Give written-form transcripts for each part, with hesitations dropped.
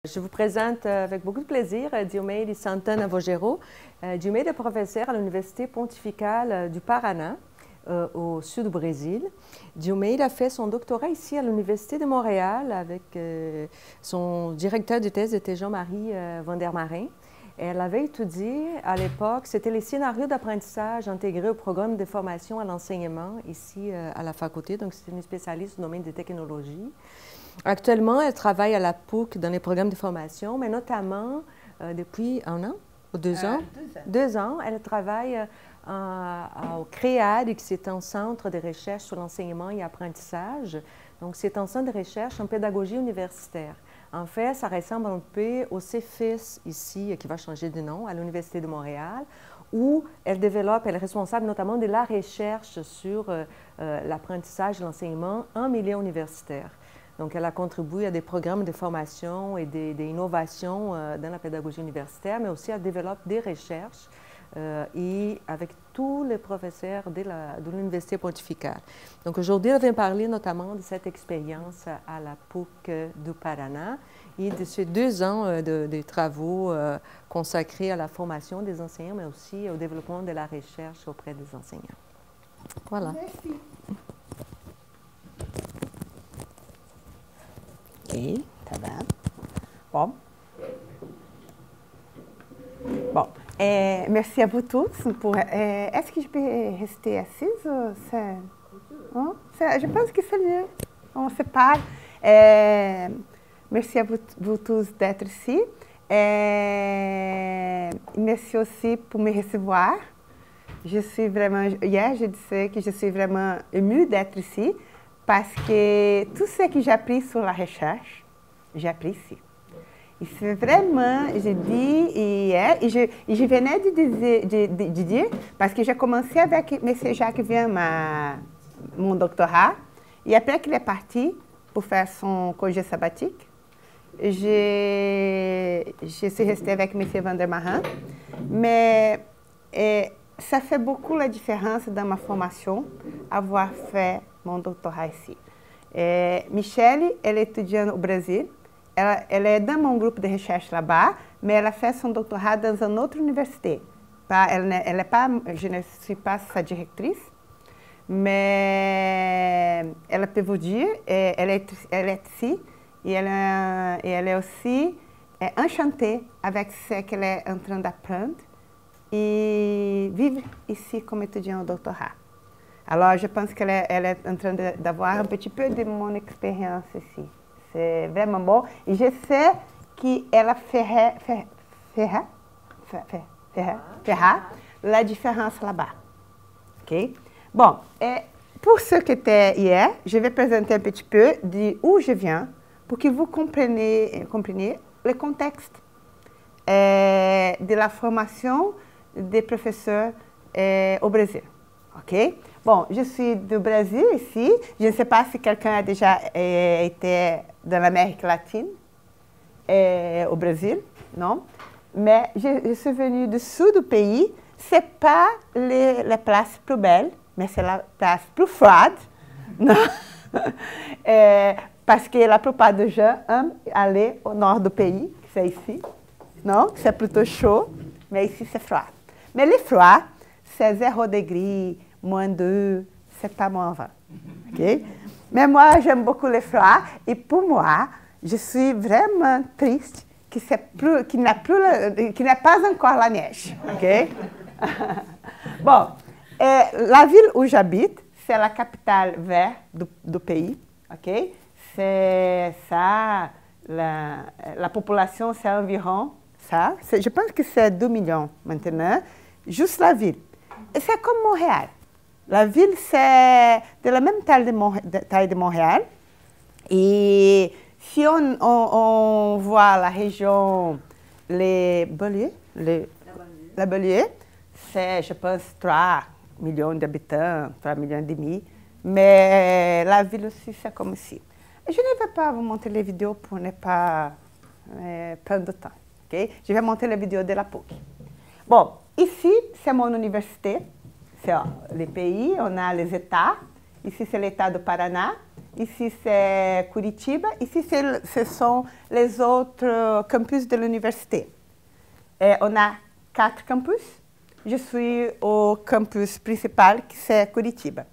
Je vous présente avec beaucoup de plaisir Diomeide Santana Vogero. Diomeide est professeur à l'Université pontificale du Paraná, au sud du Brésil. Diomeide a fait son doctorat ici à l'Université de Montréal avec son directeur de thèse était Jean-Marie Vandermarin. Elle avait étudié à l'époque, c'était les scénarios d'apprentissage intégrés au programme de formation à l'enseignement ici à la faculté, donc c'est une spécialiste du domaine des technologies. Actuellement, elle travaille à la PUC dans les programmes de formation, mais notamment depuis 1 an ou 2 ans? 2 ans, elle travaille au CREAD, qui c'est un centre de recherche sur l'enseignement et apprentissage. Donc, c'est un centre de recherche en pédagogie universitaire. En fait, ça ressemble un peu au CEFIS ici, qui va changer de nom, à l'Université de Montréal, où elle développe, elle est responsable notamment de la recherche sur l'apprentissage et l'enseignement en milieu universitaire. Donc, elle a contribué à des programmes de formation et des innovations dans la pédagogie universitaire, mais aussi elle développe des recherches et avec tous les professeurs de l'Université pontificale. Donc, aujourd'hui, elle vient parler notamment de cette expérience à la PUC du Paraná et de ces 2 ans de travaux consacrés à la formation des enseignants, mais aussi au développement de la recherche auprès des enseignants. Voilà. Merci. Ok, tá bem. Bon, merci à vous tous. Est-ce que je peux rester assise? Je pense que c'est mieux. On se parle. Merci à vous tous d'être ici. Merci aussi pour me recevoir. Je suis vraiment, hier, je disais que je suis vraiment émue d'être ici parce que tout ce que j'ai appris sur la recherche, j'ai appris ici. E c'est vraiment, je dis hier, et je venais de dire, parce que j'ai commencé avec M. Jacques Vien, mon doctorat, et après qu'il est parti pour faire son congé sabbatique, je suis restée avec M. Vandermarin, mais ça fait beaucoup la différence dans ma formation, avoir fait mon doctorat ici. Michelle, elle est étudiante au Brésil. Elle est dans mon groupe de recherche là-bas, mais elle a fait son doctorat dans une autre université. Je ne suis pas sa directrice, mais elle peut vous dire, elle est ici et elle est aussi enchantée avec ce qu'elle est en train d'apprendre et vivre ici comme étudiante au doctorat. Alors, je pense qu'elle est en train d'avoir un petit peu de mon expérience ici. C'est vraiment bon. Et je sais qu'elle fera la différence là-bas. OK? Bon, pour ceux qui étaient hier, je vais présenter un petit peu d'où je viens pour que vous compreniez le contexte de la formation des professeurs au Brésil. OK? Bon, je suis du Brésil ici. Je ne sais pas si quelqu'un a déjà été dans l'Amérique latine, au Brésil, non? Mais je suis venue du sud du pays. Ce n'est pas la place plus belle, mais c'est la place plus froide. Non? Parce que la plupart des gens aiment aller au nord du pays, c'est ici. Non? C'est plutôt chaud, mais ici c'est froid. Mais le froid, c'est 0 degrés, -2, c'est pas -20. Okay? Mais moi, j'aime beaucoup le froid. Et pour moi, je suis vraiment triste qu'il n'est pas encore la neige. Okay? Bon, la ville où j'habite, c'est la capitale verte du pays. Okay? C'est ça, la population, c'est environ ça. Je pense que c'est 2 millions maintenant, juste la ville. Et c'est comme Montréal. La ville, c'est de la même taille de Montréal. Et si on voit la région, la banlieue, c'est, je pense, 3 millions d'habitants, 3 millions et demi. Mais la ville aussi, c'est comme ici. Et je ne vais pas vous montrer les vidéos pour ne pas prendre de temps. Okay? Je vais montrer les vidéos de la PUC. Bon, ici, c'est mon université. C'est le pays, on a les États. Ici, c'est l'État do Paraná. ici c'est Curitiba, ici ce sont les autres campus de l'université. On a 4 campus. Je suis au campus principal, qui c'est Curitiba.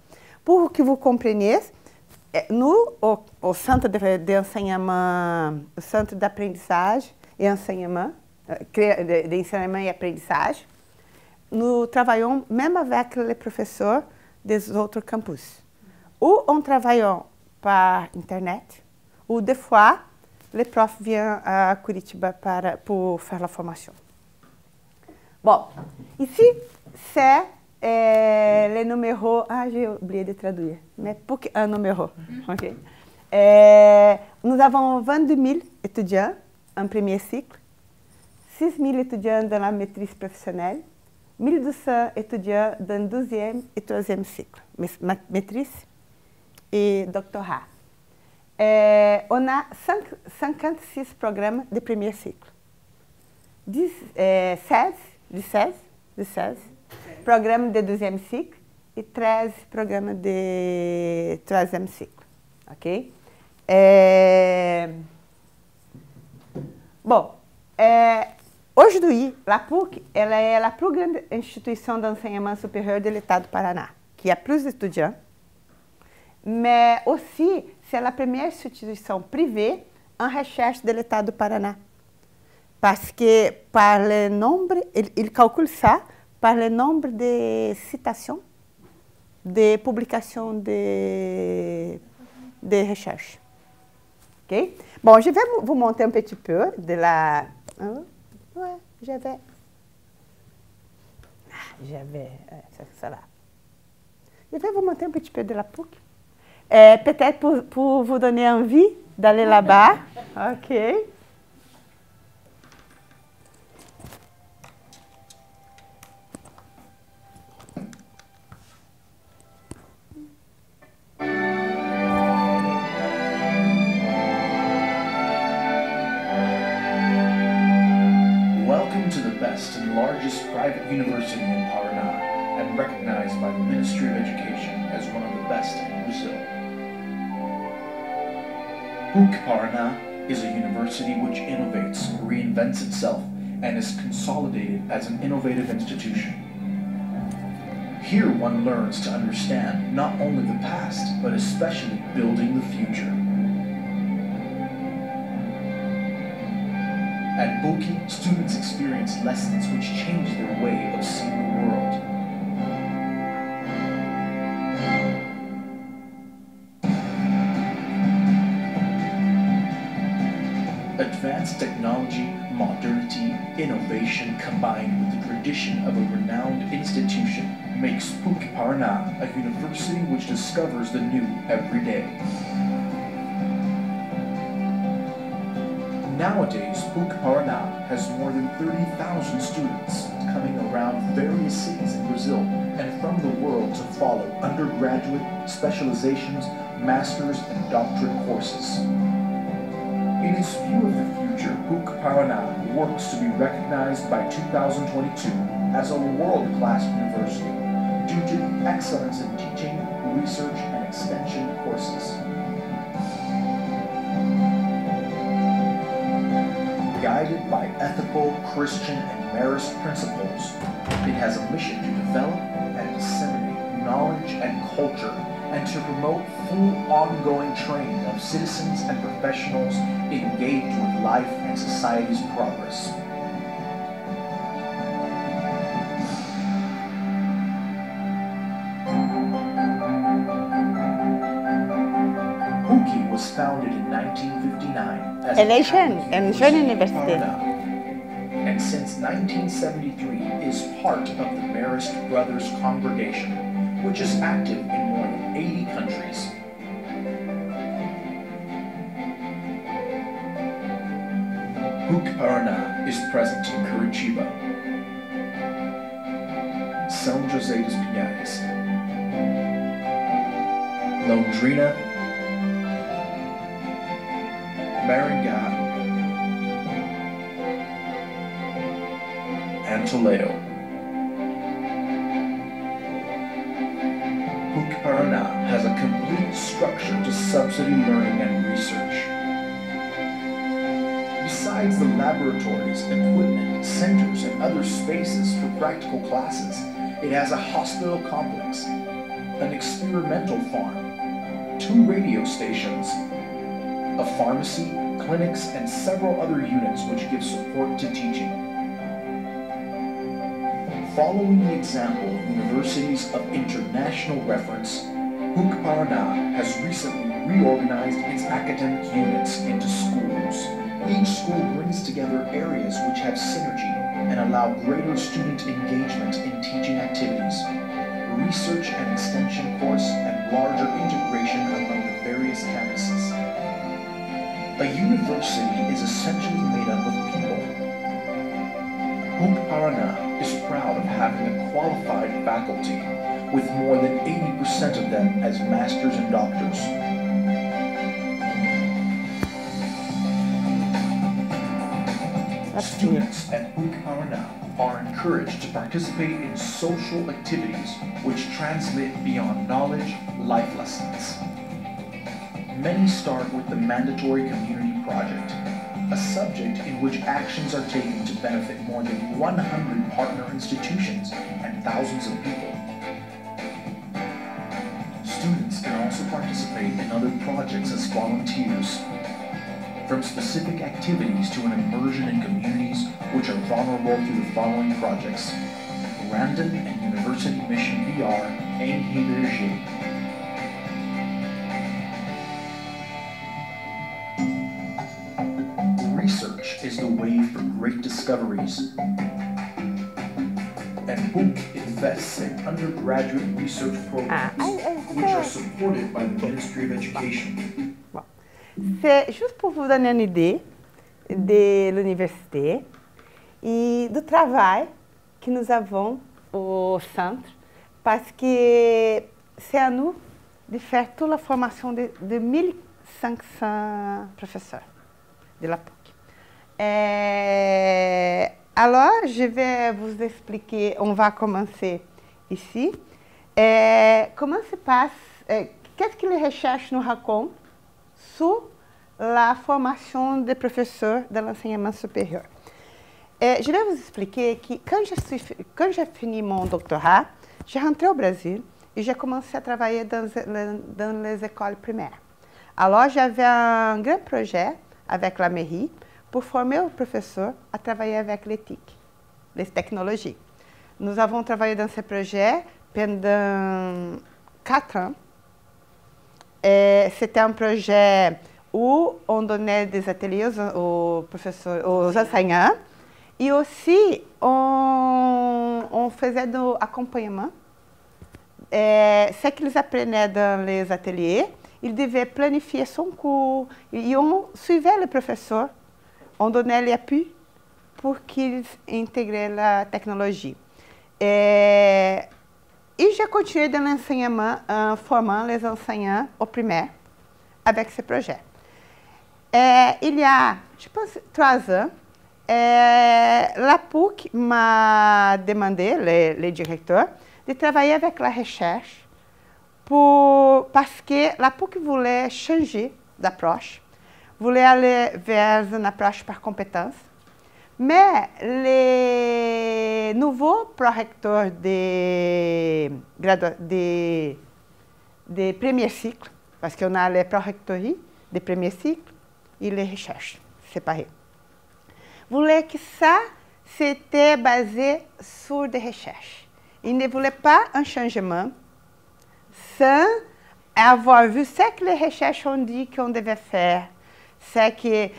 Pour que vous compreniez, nous, au centre d'enseignement, au centre d'apprentissage et enseignement, d'enseignement et apprentissage, nous travaillons même avec les professeurs des autres campus. Ou on travaille par Internet, ou des fois, les profs viennent à Curitiba pour faire la formation. Bon, ici, c'est le numéro... Ah, j'ai oublié de traduire, mais pour un numéro. Okay. Nous avons 22 000 étudiants en premier cycle, 6 000 étudiants dans la maîtrise professionnelle, 1 200 étudiants dans le 2e et 3e cycle, maîtrise et doctorat. On a 56 programmes de premier cycle, 16 programmes de 2e cycle et 13 programmes de 3e cycle. Ok? Bon, aujourd'hui, la PUC ela é a plus grande instituição d'enseignement supérieur de l'État do Paraná, qui a plus d'étudiants, mais aussi c'est la première institution privée en recherche de l'État do Paraná. Parce que par le nombre, il calcule ça par le nombre de citations, de publications de recherche. Okay? Bon, je vais vous montrer un petit peu de la... Ouais, j'avais... ça là. Je vais vous montrer un petit peu de la PUC. Peut-être pour vous donner envie d'aller là-bas. OK. Welcome to the best and largest private university in Paraná, and recognized by the Ministry of Education as one of the best in Brazil. PUC Paraná is a university which innovates, reinvents itself, and is consolidated as an innovative institution. Here one learns to understand not only the past, but especially building the future. At PUC, students experience lessons which change their way of seeing the world. Advanced technology, modernity, innovation combined with the tradition of a renowned institution makes PUC Paraná a university which discovers the new every day. Nowadays, PUC Paraná has more than 30,000 students coming around various cities in Brazil and from the world to follow undergraduate, specializations, master's, and doctorate courses. In its view of the future, PUC Paraná works to be recognized by 2022 as a world-class university due to the excellence in teaching, research, and extension courses. Guided by ethical, Christian, and Marist principles, it has a mission to develop and disseminate knowledge and culture, and to promote full ongoing training of citizens and professionals engaged with life and society's progress. PUC was founded in 1959 as a jeune université. And since 1973 is part of the Marist Brothers Congregation, which is active in more than 80 countries. PUC Paraná is present in Curitiba, São José dos Pinhais, Londrina, Maringá, and Toledo. PUC Paraná has a complete structure structure to subsidy learning and research. Besides the laboratories, equipment, centers, and other spaces for practical classes, it has a hospital complex, an experimental farm, 2 radio stations, a pharmacy, clinics, and several other units which give support to teaching. Following the example of universities of international reference, PUC Paraná has recently reorganized its academic units into schools. Each school brings together areas which have synergy and allow greater student engagement in teaching activities, research and extension course, and larger integration among the various campuses. A university is essentially made up of people. PUC Paraná is proud of having a qualified faculty, with more than 80% of them as masters and doctors. Students at PUC Paraná are encouraged to participate in social activities which translate beyond knowledge, life lessons. Many start with the mandatory community project, a subject in which actions are taken to benefit more than 100 partner institutions and thousands of people. Students can also participate in other projects as volunteers, from specific activities to an immersion in communities which are vulnerable through the following projects: Randon and University Mission VR, Hébergé. Research is the way for great discoveries, and PUC invests in undergraduate research programs which are supported by the Ministry of Education. C'est juste pour vous donner une idée de l'université et du travail que nous avons au centre, parce que c'est à nous de faire toute la formation de 1500 professeurs de la PUC. Alors, je vais vous expliquer, on va commencer ici, comment se passe, qu'est-ce que les recherches nous racontent sur la formation des professeurs de l'enseignement supérieur. Je vais vous expliquer que quand j'ai fini mon doctorat, j'ai rentré au Brésil et j'ai commencé à travailler dans les écoles primaires. Alors, j'avais un grand projet avec la mairie pour former os professeurs à travailler avec les TIC, les technologies. Nous avons travaillé dans ce projet pendant 4 ans. C'était un projet où on donnait des ateliers aux professeurs, aux enseignants, et aussi on faisait de l'accompagnement. Ce qu'ils apprenaient dans les ateliers, ils devaient planifier son cours, et on suivait le professeur, on donnait l'appui pour qu'ils intègrent la technologie. Et j'ai continué dans l'enseignement en formant les enseignants au primaire avec ce projet. Il y a, je pense, 3 ans, la PUC m'a demandé, le directeur, de travailler avec la recherche parce que la PUC voulait changer d'approche, voulait aller vers une approche par compétence. Mais les nouveaux prorecteurs de premier cycle, parce qu'on a les prorectories de premier cycle et les recherches séparées, voulaient que ça, c'était basé sur des recherches. Ils ne voulaient pas un changement sans avoir vu ce que les recherches ont dit qu'on devait faire. C'est que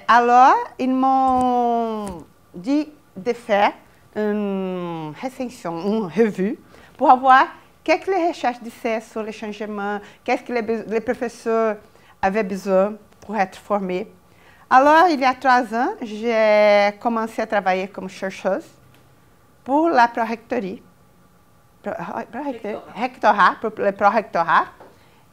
alors, ils m'ont dit de faire une recension, une revue, pour voir qu'est-ce que les recherches disaient sur les changements, qu'est-ce que les professeurs avaient besoin pour être formés. Alors, il y a 3 ans, j'ai commencé à travailler comme chercheuse pour la prorectorie, pour le prorectorat.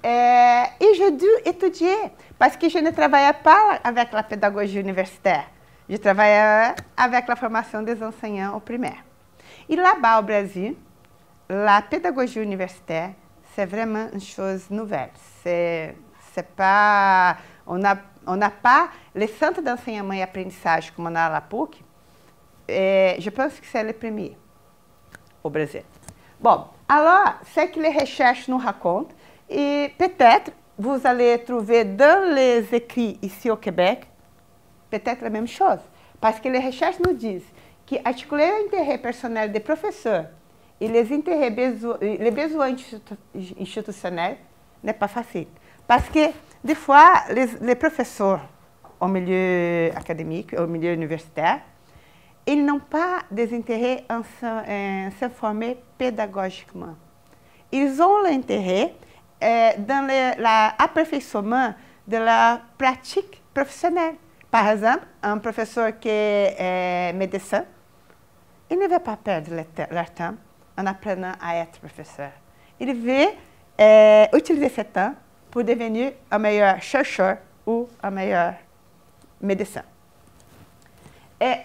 Et j'ai dû étudier, parce que je ne travaillais pas avec la pédagogie universitaire, je travaillais avec la formation des enseignants au primaire. Et là-bas au Brésil, la pédagogie universitaire, c'est vraiment une chose nouvelle. C'est pas, on n'a pas les centres d'enseignement et apprentissage comme on a à la PUC. Je pense que c'est le premier au Brasil. Bon, alors, c'est que les recherches nous racontent, et peut-être vous allez trouver dans les écrits ici au Québec, peut-être la même chose. Parce que les recherches nous disent que articuler l'intérêt personnel des professeurs et les besoins institutionnels n'est pas facile. Parce que, des fois, les professeurs au milieu académique, au milieu universitaire, ils n'ont pas des intérêts en se former pédagogiquement. Ils ont l'intérêt dans l'aperfeiçoiement de la pratique professionnelle. Par exemple, un professeur qui est médecin, il ne veut pas perdre leur temps en apprenant à être professeur. Il veut utiliser ce temps pour devenir un meilleur chercheur ou un meilleur médecin.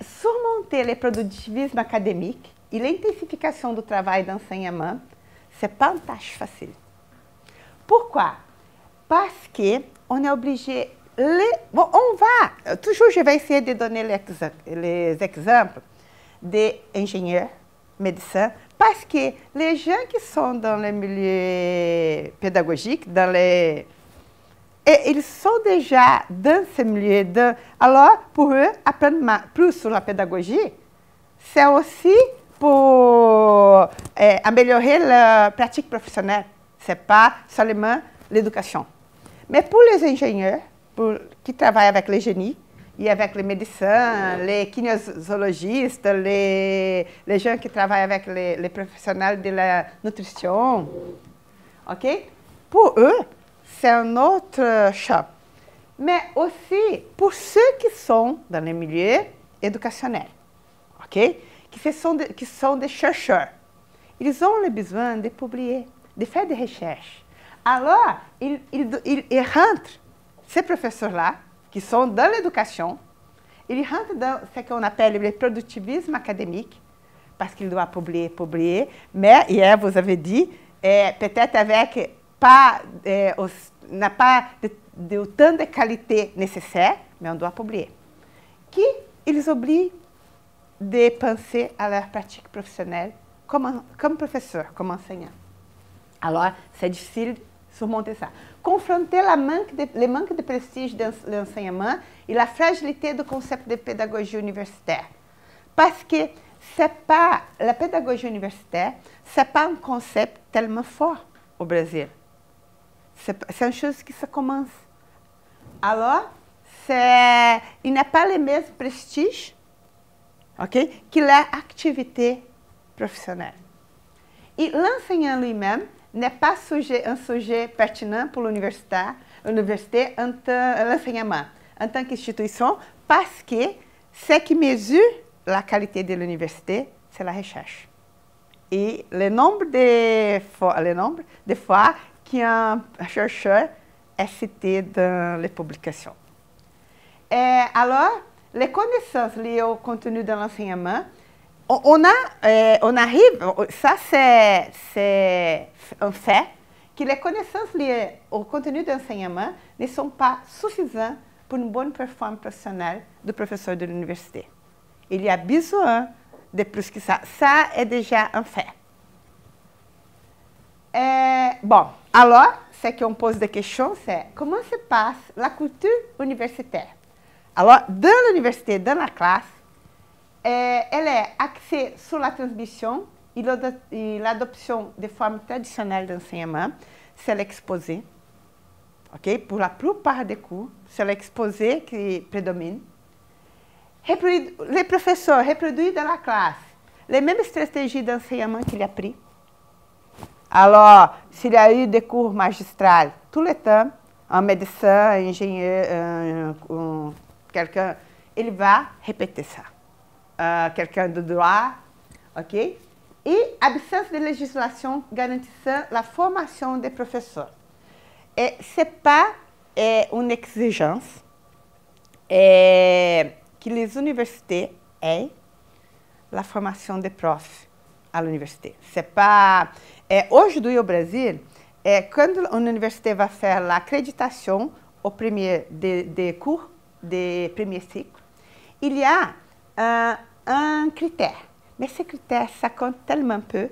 Surmonter le productivisme académique et l'intensification du travail d'enseignement, ce n'est pas une tâche facile. Pourquoi? Parce qu'on est obligé... Bon, toujours je vais essayer de donner les exemples des ingénieurs, médecins, parce que les gens qui sont dans le milieu pédagogique, ils sont déjà dans ce milieu. Alors, pour eux, apprendre plus sur la pédagogie, c'est aussi pour améliorer la pratique professionnelle. Ce n'est pas seulement l'éducation. Mais pour les ingénieurs, qui travaillent avec les génies, et avec les médecins, les kinésiologistes, les gens qui travaillent avec les professionnels de la nutrition, ok? Pour eux, c'est un autre champ. Mais aussi pour ceux qui sont dans les milieux éducationnels, ok? Qui sont des chercheurs. Ils ont le besoin de publier, de faire des recherches. Alors, ils rentrent, ces professeurs-là, qui sont dans l'éducation, ils rentrent dans ce qu'on appelle le productivisme académique, parce qu'ils doivent publier, mais hier, vous avez dit, peut-être avec n'a pas autant de qualité nécessaire, mais on doit publier. Ils oublient de penser à leur pratique professionnelle comme professeur, comme enseignant. Alors, c'est difficile de surmonter ça. Confronter le manque de prestige de l'enseignement et la fragilité du concept de pédagogie universitaire. Parce que la pédagogie universitaire, ce n'est pas un concept tellement fort au Brésil. C'est une chose qui se commence. Alors, il n'a pas le même prestige que l'activité professionnelle. Et l'enseignant lui-même n'est pas un sujet pertinent pour l'université en tant l'enseignement, en tant qu'institution, parce que ce qui mesure la qualité de l'université, c'est la recherche. Et le nombre de fois qu'un chercheur est cité dans les publications. Alors, les connaissances liées au contenu de l'enseignement, on arrive, ça c'est un fait, que les connaissances liées au contenu d'enseignement ne sont pas suffisantes pour une bonne performance professionnelle du professeur de l'université. Il y a besoin de plus que ça. Ça est déjà un fait. Bon, alors, ce qu'on pose des questions, c'est comment se passe la culture universitaire? Alors, dans l'université, dans la classe, elle est axée sur la transmission et l'adoption des formes traditionnelles d'enseignement. C'est l'exposé. Pour la plupart des cours, c'est l'exposé qui prédomine. Les professeurs reproduisent dans la classe les mêmes stratégies d'enseignement qu'il a pris. Alors, s'il y a eu des cours magistrales tout le temps, un médecin, un ingénieur, quelqu'un, il va répéter ça. Quelqu'un de droit, ok? Et absence de législation garantissant la formation des professeurs. Et ce n'est pas une exigence que les universités aient la formation des profs à l'université. C'est pas... Aujourd'hui, au Brasil, quand une université va faire l'accréditation au premier des cours de premier cycle, il y a un critère. Mais ce critère, ça compte tellement peu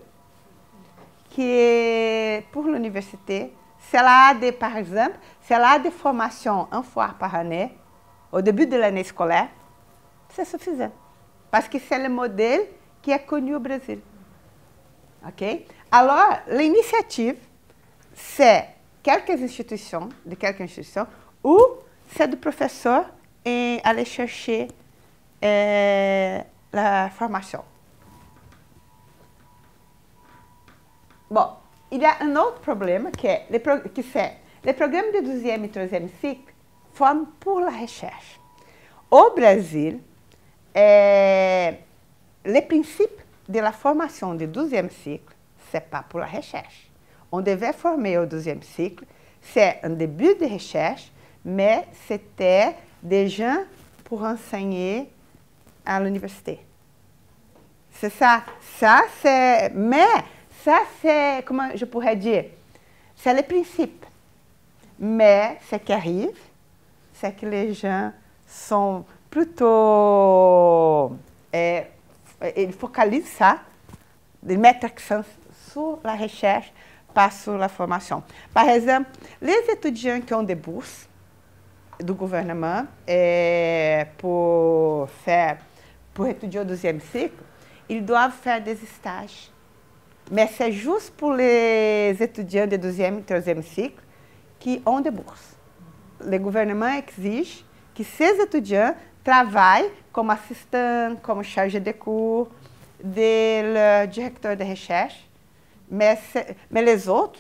que pour l'université, si elle a par exemple, si elle a des formations une fois par année, au début de l'année scolaire, c'est suffisant. Parce que c'est le modèle qui est connu au Brésil. OK? Alors, l'initiative, c'est quelques institutions, ou c'est du professeur et aller chercher la formation. Bon, il y a un autre problème qui c'est les programmes de 12e et 3e cycle forment pour la recherche. Au Brésil, les principes de la formation du 12e cycle, ce n'est pas pour la recherche. On devait former au 12e cycle, c'est un début de recherche, mais c'était des gens pour enseigner à l'université. C'est ça. Ça, c'est, comment je pourrais dire, c'est le principe. Mais ce qui arrive, c'est que les gens sont plutôt... ils focalisent ça, ils mettent l'accent sur la recherche, pas sur la formation. Par exemple, les étudiants qui ont des bourses du gouvernement pour étudier au 12e cycle, ils doivent faire des stages. Mais c'est juste pour les étudiants de 12e et 3e cycle qui ont des bourses. Le gouvernement exige que ces étudiants travaillent comme assistants, comme chargés de cours, de directeur de recherche. Mais les autres,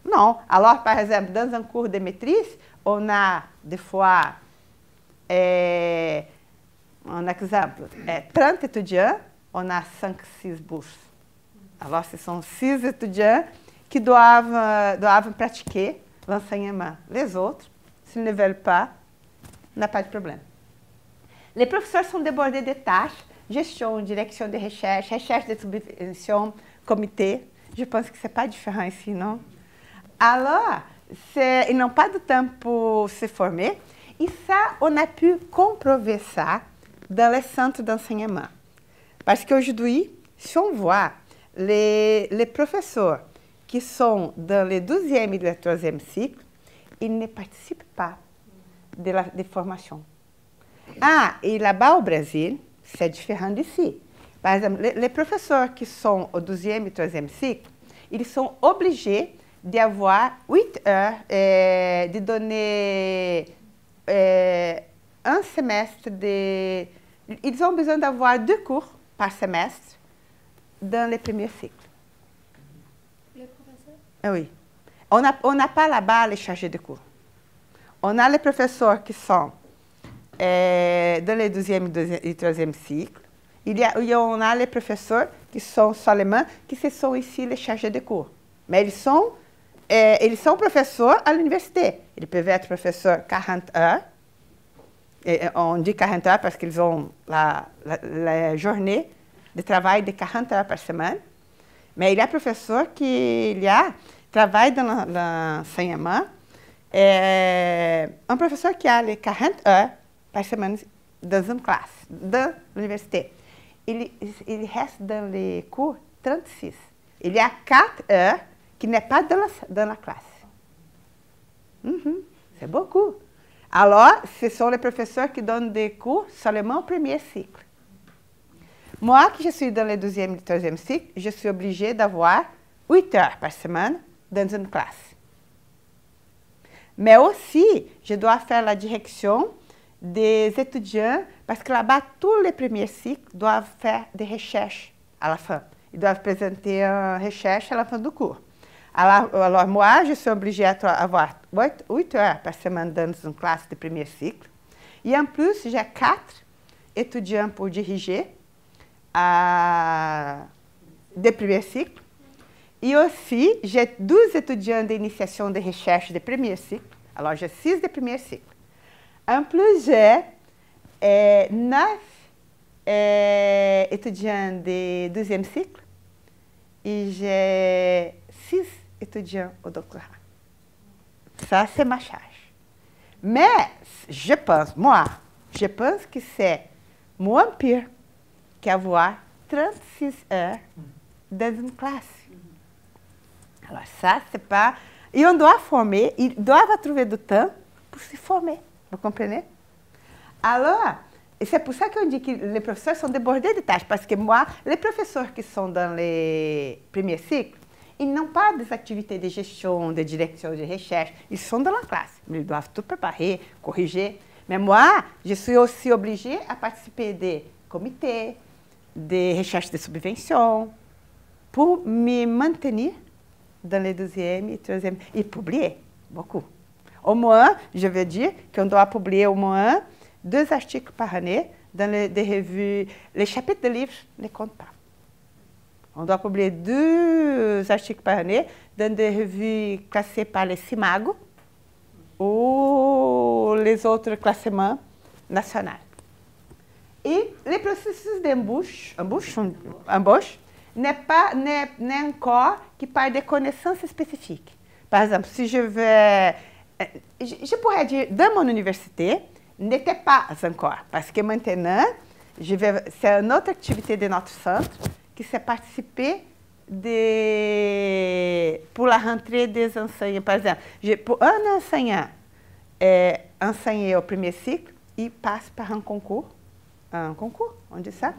non. Alors, par exemple, dans un cours de maîtrise, on a des fois, un exemple, 30 étudiants, on a 5-6 bourses. Alors, ce sont 6 étudiants qui doivent pratiquer l'enseignement. Les autres, s'ils ne veulent pas, n'a pas de problème. Les professeurs sont débordés de tâches, gestion, direction de recherche, recherche de subvention, comité. Je pense que ce n'est pas différent ici, non? Alors, ils n'ont pas de temps pour se former. Et ça, on a pu comprover ça dans les centres d'enseignement. Parce qu'aujourd'hui, si on voit les professeurs qui sont dans le 12e et le 3e cycle, ils ne participent pas de formation. Ah, et là-bas au Brésil, c'est différent d'ici. Par exemple, les professeurs qui sont au 12e et 3e cycle, ils sont obligés d'avoir 8 heures, de donner un semestre de... Ils ont besoin d'avoir 2 cours par semestre dans le premier cycle. Les professeurs? Ah oui. On n'a pas là-bas les chargés de cours. On a les professeurs qui sont dans le 12e et 3e cycle. On a les professeurs qui sont seulement, qui sont ici les chargés de cours. Mais ils sont professeurs à l'université. Ils peuvent être professeurs 40 heures. Et on dit 40 heures parce qu'ils ont la journée de travail de 40 heures par semaine. Mais il y a professeurs qui travaillent dans l'enseignement. Un professeur qui a les 40 heures par semaine dans une classe, dans l'université. Il reste dans les cours 36. Il y a 4 heures qui n'est pas dans la classe. C'est beaucoup. Alors, ce sont les professeurs qui donnent des cours seulement au premier cycle. Moi, qui je suis dans le 12e et 3e cycle, je suis obligée d'avoir 8 heures par semaine dans une classe. Mais aussi, je dois faire la direction des étudiants, parce que là-bas, tous les premiers cycles doivent faire des recherches à la fin. Ils doivent présenter une recherche à la fin du cours. Alors moi, je suis obligée d'avoir 8 heures par semaine dans une classe de premier cycle. Et en plus, j'ai 4 étudiants pour diriger de premier cycle. E aussi, j'ai 12 étudiants d'initiation de recherche de premier cycle. Alors, j'ai 6 de premier cycle. En plus, j'ai 9 étudiants de 12e cycle. Et j'ai 6 étudiants au doctorat. Ça, c'est ma charge. Mais, je pense que c'est moins pire qu'avoir 36 heures dans une classe. Alors ça, c'est pas... Et on doit former, ils doivent trouver du temps pour se former, vous comprenez? Alors, c'est pour ça qu'on dit que les professeurs sont débordés de tâches, parce que moi, les professeurs qui sont dans les premiers cycles, ils n'ont pas des activités de gestion, de direction, de recherche, ils sont dans la classe, ils doivent tout préparer, corriger. Mais moi, je suis aussi obligée à participer des comités, de recherche de subventions, pour me maintenir dans les deuxième et troisième, et publier beaucoup. Au moins, je veux dire qu'on doit publier au moins 2 articles par année dans des revues. Les chapitres de livres ne comptent pas. On doit publier 2 articles par année dans des revues classées par les CIMAGO ou les autres classements nationaux. Et les processus d'embauche n'est encore que par des connaissances spécifiques. Par exemple, si je veux... Je pourrais dire, dans mon université, n'était pas encore, parce que maintenant, c'est une autre activité de notre centre, qui c'est participer pour la rentrée des enseignants. Par exemple, pour un enseignant enseigner au premier cycle, il passe par un concours, on dit ça.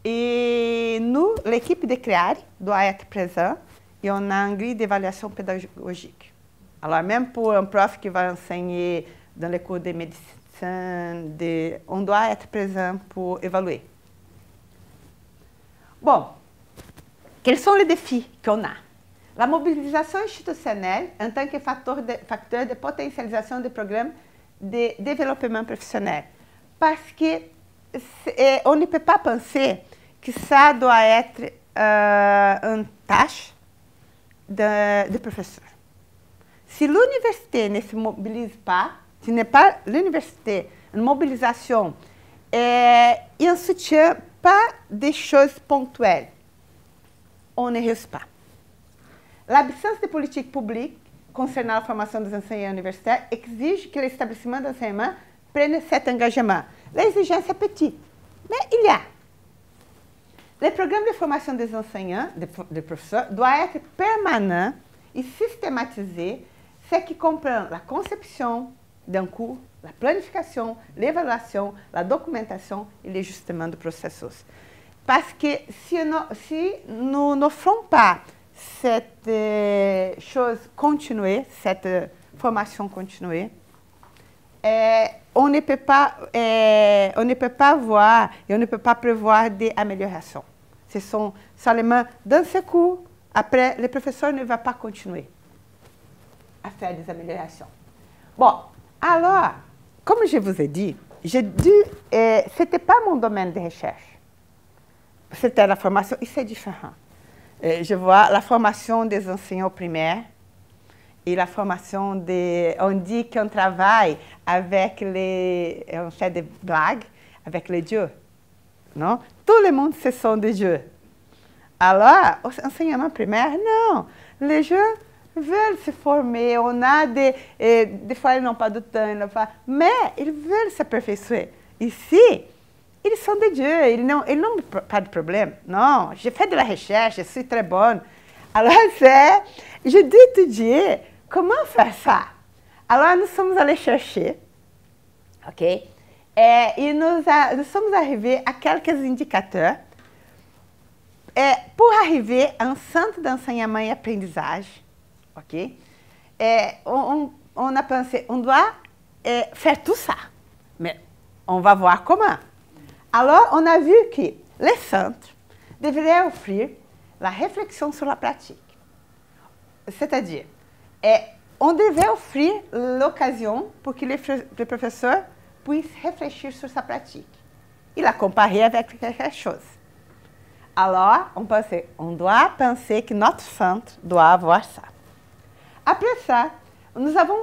Et nous, l'équipe de CREARE doit être présente et on a une grille d'évaluation pédagogique. Alors, même pour un prof qui va enseigner dans les cours de médecine, on doit être présent pour évaluer. Bon, quels sont les défis qu'on a? La mobilisation institutionnelle en tant que facteur de potentialisation des programmes de développement professionnel. Parce qu'on ne peut pas penser que ça doit être une tâche de professeur. Si l'université ne se mobilise pas, ce n'est pas l'université, une mobilisation et un soutien, pas des choses ponctuelles, on ne réussit pas. L'absence de politique publique concernant la formation des enseignants universitaires exige que l'établissement d'enseignement prenne cet engagement. L'exigence est petite, mais il y a. Le programme de formation des enseignants, des professeurs, doit être permanent et systématisé, ce qui comprend la conception d'un cours, la planification, l'évaluation, la documentation et l'ajustement du processus. Parce que si nous n'offrons pas cette chose continue, cette formation continue, on ne peut pas voir et on ne peut pas prévoir des améliorations. Ce sont seulement dans ce cours, après, le professeur ne va pas continuer à faire des améliorations. Bon, alors, comme je vous ai dit, ce n'était pas mon domaine de recherche. C'était la formation, et c'est différent. Je vois la formation des enseignants primaires et la formation des... On dit qu'on travaille avec les... On fait des blagues avec les dieux, non? Tout le monde se sent des dieux. Alors, enseignement primaire, non. Les jeunes veulent se former. On a des fois, ils n'ont pas de temps, mais ils veulent s'aperfectionner. Ici, ils sont des dieux, ils n'ont pas de problème. Non, j'ai fait de la recherche, je suis très bonne. Alors, je dois étudier comment faire ça. Alors, nous sommes allés chercher, ok? Et nous sommes arrivés à quelques indicateurs pour arriver à un centre d'enseignement et aprendizagem, ok? On a pensé, on doit faire tout ça, mais on va voir comment. Alors, on a vu que les centres devraient offrir la réflexion sur la pratique. C'est-à-dire, on devait offrir l'occasion pour que les professeurs puissent réfléchir sur sa pratique et la comparer avec quelque chose. Alors, on doit penser que notre centre doit avoir ça. Après ça, nous avons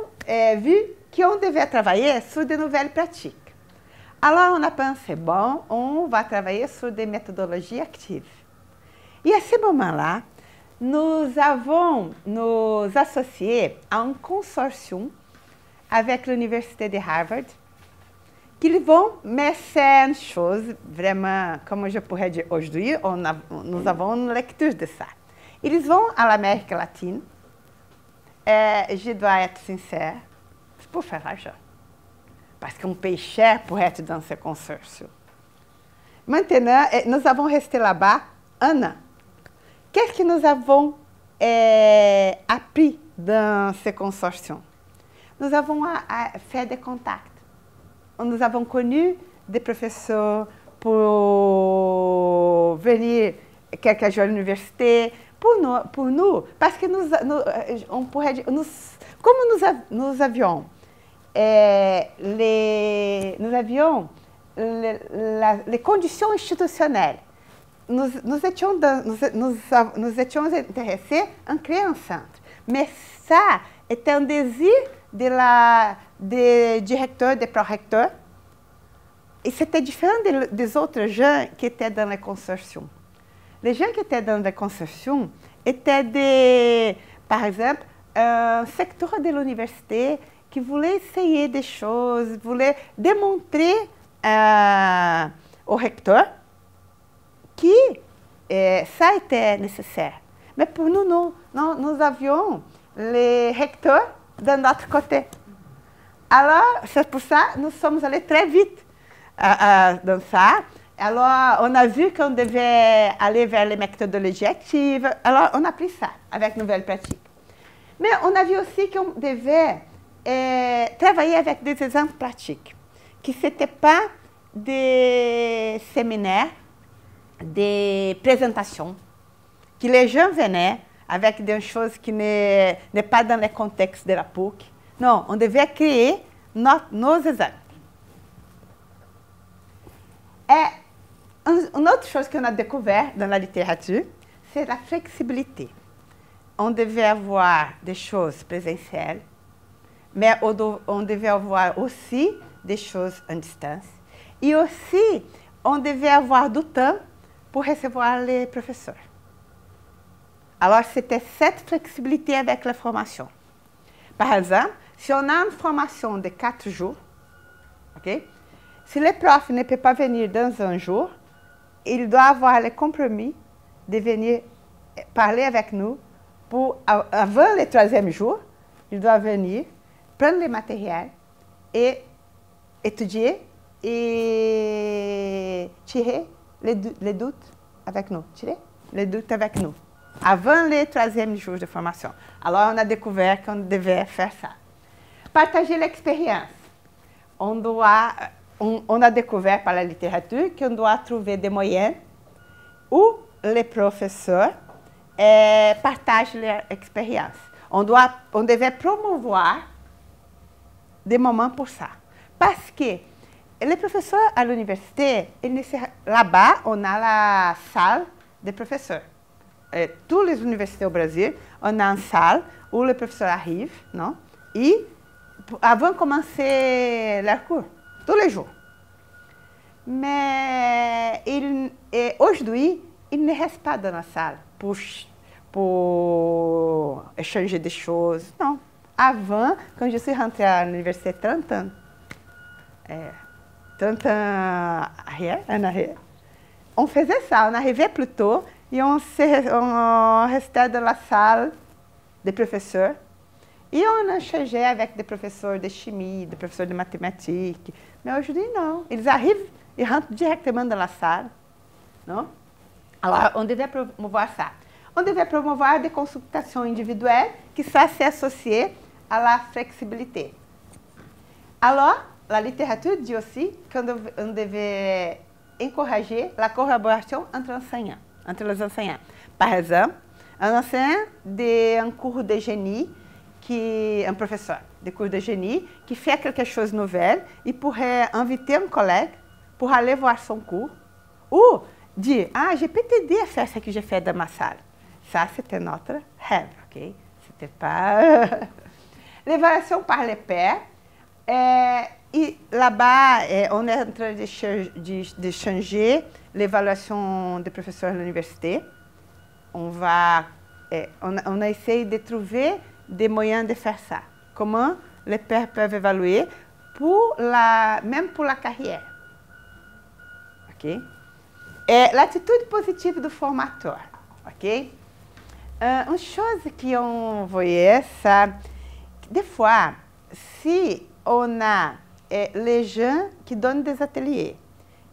vu qu'on devait travailler sur de nouvelles pratiques. Alors, on a pensé, bon, on va travailler sur des méthodologies actives. E a ce moment-là, nous avons nous associés à un consortium avec l'Université de Harvard, qu'ils vont, mais c'est une chose vraiment, comme je pourrais dire aujourd'hui, nous avons une lecture de ça. Ils vont à l'Amérique latine, et je dois être sincère, c'est pour faire l'argent. Parce qu'on paye cher pour être dans ce consortium. Maintenant, nous avons resté là-bas un an. Qu'est-ce que nous avons appris dans ce consortium? Nous avons fait des contacts. Nous avons connu des professeurs pour venir quelques jours à l'université, pour nous, parce que on pourrait dire, comme nous avions les conditions institutionnelles, nous étions intéressés en créer un centre. Mais ça était un désir des directeurs, des prorecteurs. Et c'était différent des autres gens qui étaient dans le consortium. Les gens qui étaient dans le consortium étaient par exemple, un secteur de l'université qui voulait essayer des choses, voulait démontrer au recteur que ça était nécessaire. Mais pour nous, non. Nous avions les recteurs de notre côté. Alors, c'est pour ça que nous sommes allés très vite dans ça. Alors, on a vu qu'on devait aller vers les méthodologies actives. Alors, on a pris ça avec nouvelles pratiques. Mais on a vu aussi qu'on devait travailler avec des exemples pratiques, que ce n'étaient pas des séminaires, des présentations, que les gens venaient avec des choses qui n'est pas dans le contexte de la PUC. Non, on devait créer nos exemples. Et une autre chose qu'on a découvert dans la littérature, c'est la flexibilité. On devait avoir des choses présentielles, mais on devait avoir aussi des choses en distance. Et aussi, on devait avoir du temps pour recevoir les professeurs. Alors, c'était cette flexibilité avec la formation. Par exemple, si on a une formation de 4 jours, okay, si le prof ne peut pas venir dans un jour, il doit avoir le compromis de venir parler avec nous avant le 3e jour. Il doit venir, prendre le matériel et étudier et tirer les doutes avec nous. Tirer les doutes avec nous. Avant le 3e jour de formation. Alors, on a découvert qu'on devait faire ça. Partager l'expérience. On a découvert par la littérature qu'on doit trouver des moyens où les professeurs partagent leur expérience. On devait promouvoir des moments pour ça. Parce que les professeurs à l'université, là-bas, on a la salle des professeurs. Toutes les universités au Brésil, on a une salle où les professeurs arrivent, non? Et avant de commencer leur cours, tous les jours. Mais aujourd'hui, ils ne restent pas dans la salle pour échanger des choses. Non. Avant, quand je suis rentrée à l'université, 30 ans, 30 ans en arrière, on faisait ça, on arrivait plus tôt et on restait dans la salle des professeurs et on échangeait avec des professeurs de chimie, des professeurs de mathématiques. Mais aujourd'hui, non. Eles arrivent e rentrent directement dans la salle. Non? Alors, on devait promouvoir ça. On devait promouvoir des consultations individuelles qui s'associent à la flexibilité. Alors, la littérature dit aussi qu'on devait encourager la collaboration entre les enseignants. Par exemple, un enseignant d'un cours de génie, un professeur de cours de génie, qui fait quelque chose de nouvel et pourrait inviter un collègue pour aller voir son cours ou dire, je peux t'aider à faire ce que j'ai fait dans ma salle. Ça, c'était notre rêve, ok? C'était pas... L'évaluation par les pairs. Et là-bas, on est en train de changer l'évaluation des professeurs à l'université. On va on a essayé de trouver des moyens de faire ça. Comment les pères peuvent évaluer, même pour la carrière. Ok? Et l'attitude positive du formateur. Ok? Une chose qu'on voyait, c'est des fois, si on a les jeunes qui donnent des ateliers,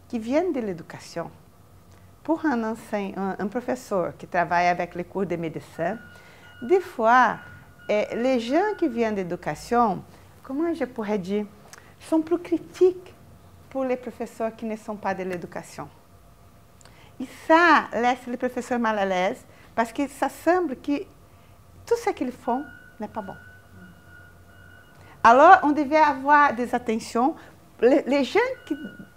qui viennent de l'éducation, pour un professeur qui travaille avec les cours de médecine, des fois, les gens qui viennent d'éducation, comment je pourrais dire, sont plus critiques pour les professeurs qui ne sont pas de l'éducation. Et ça laisse les professeurs mal à l'aise, parce que ça semble que tout ce qu'ils font n'est pas bon. Alors, on devait avoir des attentions. Les gens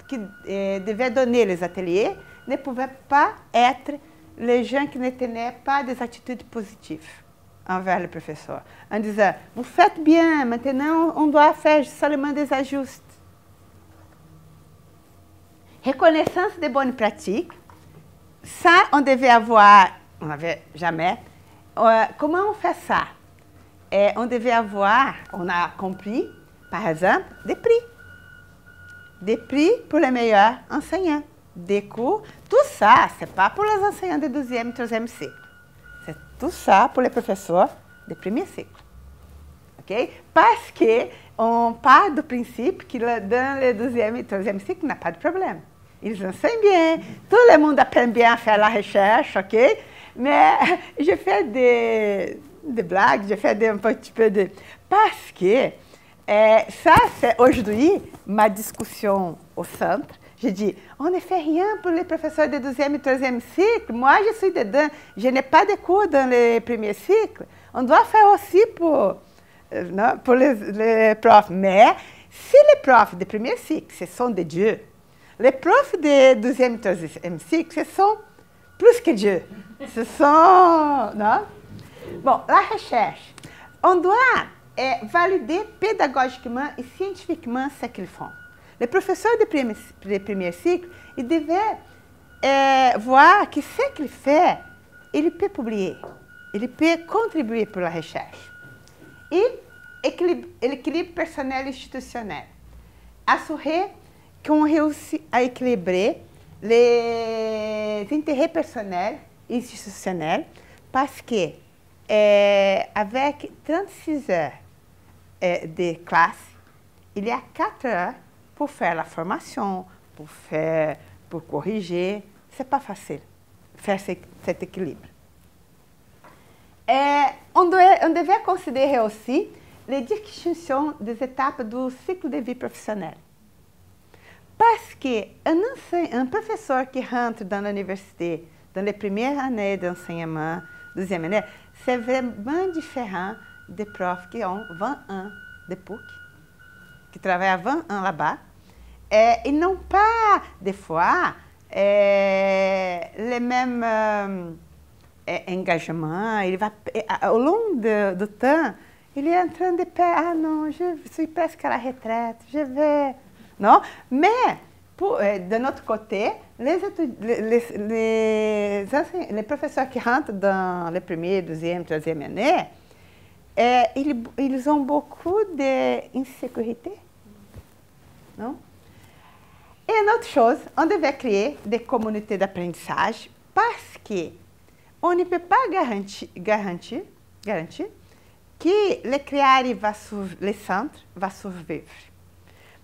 qui devaient donner les ateliers ne pouvaient pas être les gens qui ne tenaient pas des attitudes positives envers le professeur. En disant, vous faites bien, maintenant on doit faire seulement des ajustes. Reconnaissance des bonnes pratiques. Ça, on devait avoir, on n'avait jamais. Comment on fait ça? On devait avoir, on a compris, par exemple, des prix. Des prix pour les meilleurs enseignants. Des cours. Tout ça, ce n'est pas pour les enseignants de 12e et 3e cycle. C'est tout ça pour les professeurs de premier cycle. Okay? Parce qu'on part du principe que dans le 12e et 3e cycle, il n'y a pas de problème. Ils enseignent bien, tout le monde apprend bien à faire la recherche, ok? Mais je fais des blagues, je fais un petit peu de... Parce que ça, c'est aujourd'hui ma discussion au centre. Je dis, on ne fait rien pour les professeurs de 12e et 3e cycle. Moi, je suis dedans. Je n'ai pas de cours dans le premier cycle. On doit faire aussi pour les profs. Mais si les profs de premier cycle, ce sont des dieux, les profs de 12e et 3e cycle, ce sont plus que Dieu. Ce sont... Non? Bon, la recherche. On doit valider pédagogiquement et scientifiquement ce qu'ils font. Les professeurs de premier cycle, ils devaient voir que ce qu'il fait, il peut publier, il peut contribuer pour la recherche. Et l'équilibre personnel et institutionnel. Assurer qu'on réussit à équilibrer les intérêts personnels et institutionnels, parce que avec 36 heures de classe, il y a 4 heures pour faire la formation, pour corriger. Ce n'est pas facile faire cet équilibre. On devait considérer aussi les distintions des étapes du cycle de vie professionnelle. Parce qu'un professeur qui rentre dans l'université, dans les premières années d'enseignement, deuxième année, c'est vraiment différent des profs qui ont 20 ans de PUC, qui travaillent 20 ans là-bas. Ils n'ont pas, des fois, les mêmes engagements. Au long du temps, il est en train de perdre. Ah non, je suis presque à la retraite, je vais. Non? Mais, de notre côté, les professeurs qui rentrent dans les premières, deuxième, troisième années, ils ont beaucoup d'insécurité. Non? Et une autre chose, on devait créer des communautés d'apprentissage parce qu'on ne peut pas garantir que le centre va survivre.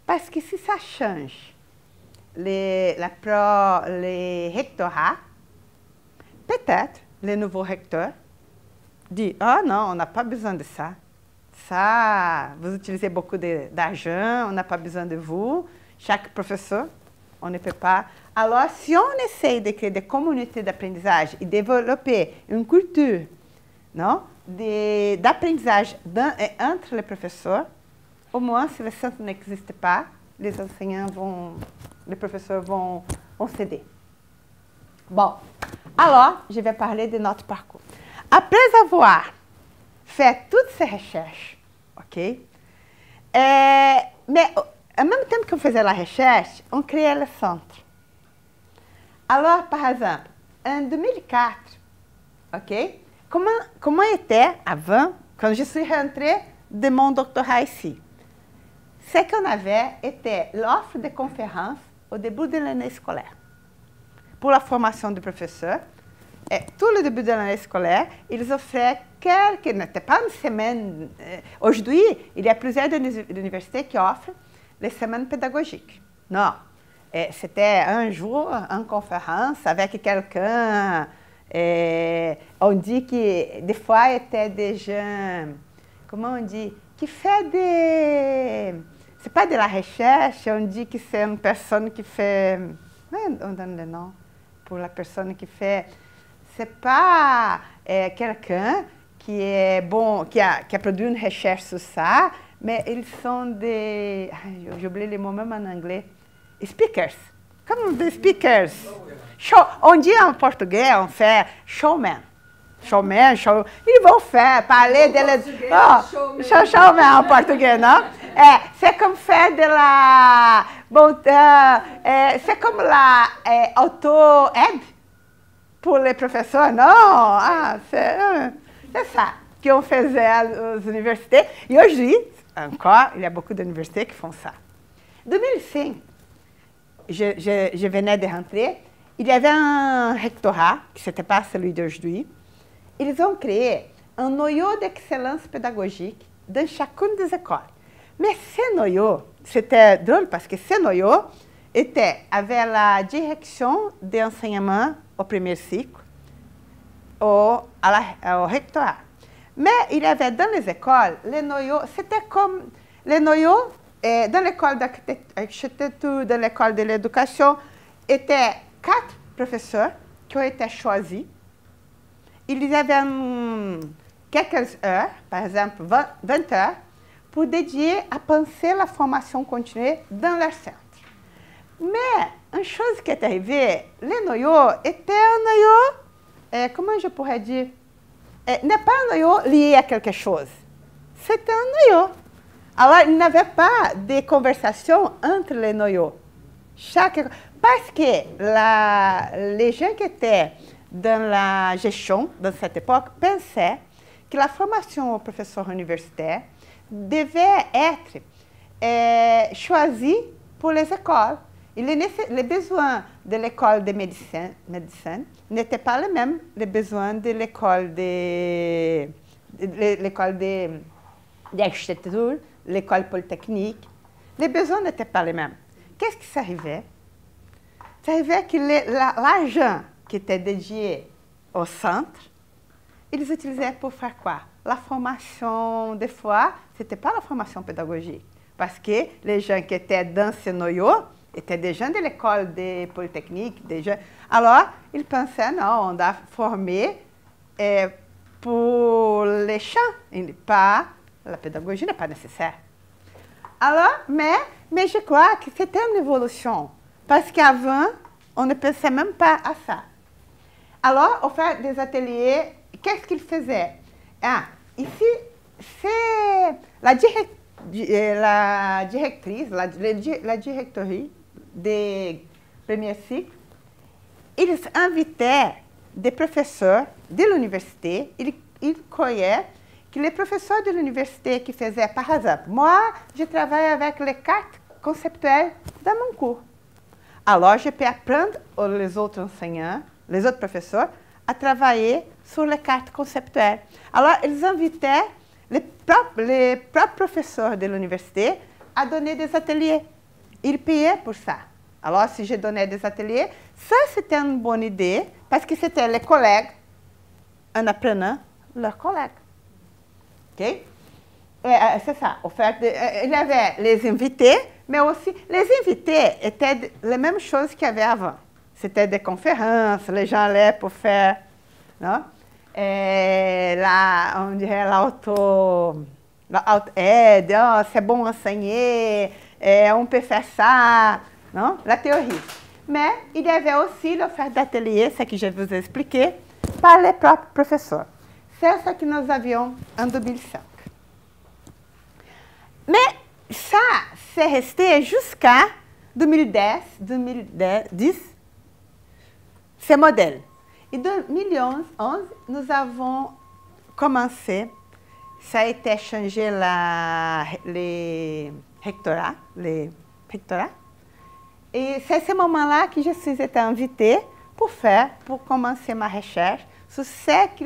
Parce que si ça change, les rectorats, peut-être le nouveau recteur dit « Ah non, on n'a pas besoin de ça. Ça, vous utilisez beaucoup d'argent, on n'a pas besoin de vous. Chaque professeur, on ne peut pas. » Alors, si on essaie de créer des communautés d'apprentissage et développer une culture d'apprentissage entre les professeurs, au moins, si le centre n'existe pas, les professeurs vont céder. Bon, alors, je vais parler de notre parcours. Après avoir fait toutes ces recherches, ok? Mais en même temps qu'on faisait la recherche, on créait le centre. Alors, par exemple, en 2004, ok? comment était avant, quand je suis rentrée de mon doctorat ici? Ce qu'on avait était l'offre de conférences au début de l'année scolaire. Pour la formation du professeur, et tout le début de l'année scolaire, ils offraient quelques, n'était pas une semaine. Aujourd'hui, il y a plusieurs universités qui offrent les semaines pédagogiques. Non, c'était un jour, une conférence avec quelqu'un. On dit que des fois, il y était des gens, comment on dit, qui fait des... C'est pas de la recherche, on dit que c'est une personne qui fait... On donne le nom pour la personne qui fait... C'est pas quelqu'un qui est bon, qui a produit une recherche sur ça, mais ils sont des... J'ai oublié les mots même en anglais. Speakers. Comme des speakers. On dit en portugais, on fait showman. Showman, show. Ils vont faire, parler de... showman en portugais, non? C'est comme faire de la... Bon, c'est comme la auto-aide pour les professeurs, non? C'est ça qu'on faisait aux universités. Et aujourd'hui, encore, il y a beaucoup d'universités qui font ça. En 2005, je venais de rentrer, il y avait un rectorat, qui n'était pas celui d'aujourd'hui. Ils ont créé un noyau d'excellence pédagogique dans chacune des écoles. Mais ce noyau, c'était drôle parce que ce noyau était avec la direction d'enseignement au premier cycle, au rectorat. Mais il y avait dans les écoles, les noyaux, c'était comme les noyaux, dans l'école d'architecture, dans l'école de l'éducation, étaient 4 professeurs qui ont été choisis. Il y avait quelques heures, par exemple 20 heures, pour dédier à penser la formation continue dans leur centre. Mais une chose qui est arrivée, les noyaux étaient un noyau, comment je pourrais dire, n'est pas un noyau lié à quelque chose. C'était un noyau. Alors, il n'y avait pas de conversation entre les noyaux. Parce que les gens qui étaient dans la gestion, dans cette époque, pensaient que la formation au professeur universitaire devait être choisie pour les écoles. Les besoins de l'école de médecine n'étaient pas les mêmes les besoins de l'école d'architecture, l'école polytechnique. Les besoins n'étaient pas les mêmes. Qu'est-ce qui s'arrivait? Ça arrivait que l'argent qui était dédié au centre, ils utilisaient pour faire quoi? La formation, des fois, ce n'était pas la formation pédagogique. Parce que les gens qui étaient dans ce noyau étaient des gens de l'école des polytechniques. Alors, ils pensaient, non, on doit former pour les champs. La pédagogie n'est pas nécessaire. Alors, mais je crois que c'était une évolution. Parce qu'avant, on ne pensait même pas à ça. Alors, on fait des ateliers. Qu'est-ce qu'ils faisaient? Ici, c'est la directrice, la directorie des premiers cycles. Ils invitaient des professeurs de l'université. Ils croyaient que les professeurs de l'université qui faisaient, par exemple, moi, je travaille avec les cartes conceptuelles dans mon cours. Alors, je peux apprendre les autres enseignants, les autres professeurs, à travailler sur les cartes conceptuelles. Alors, ils invitaient les propres professeurs de l'université à donner des ateliers. Ils payaient pour ça. Alors, si je donnais des ateliers, ça, c'était une bonne idée, parce que c'était les collègues, en apprenant leurs collègues. OK? C'est ça. Il y avait les invités, mais aussi, les invités étaient les mêmes choses qu'il y avait avant. C'était des conférences, les gens allaient pour faire, non? On dirait l'auto-aide, c'est bon enseigner, on peut faire ça, non? La théorie. Mais il y avait aussi l'offre d'atelier, ce que je vous ai expliqué, par les propres professeurs. C'est ce que nous avions en 2005. Mais ça, c'est resté jusqu'à 2010, ce modèle. En 2011, nous avons commencé, ça a été changé les rectorats. Et c'est à ce moment-là que je suis été invitée pour commencer ma recherche sur ce que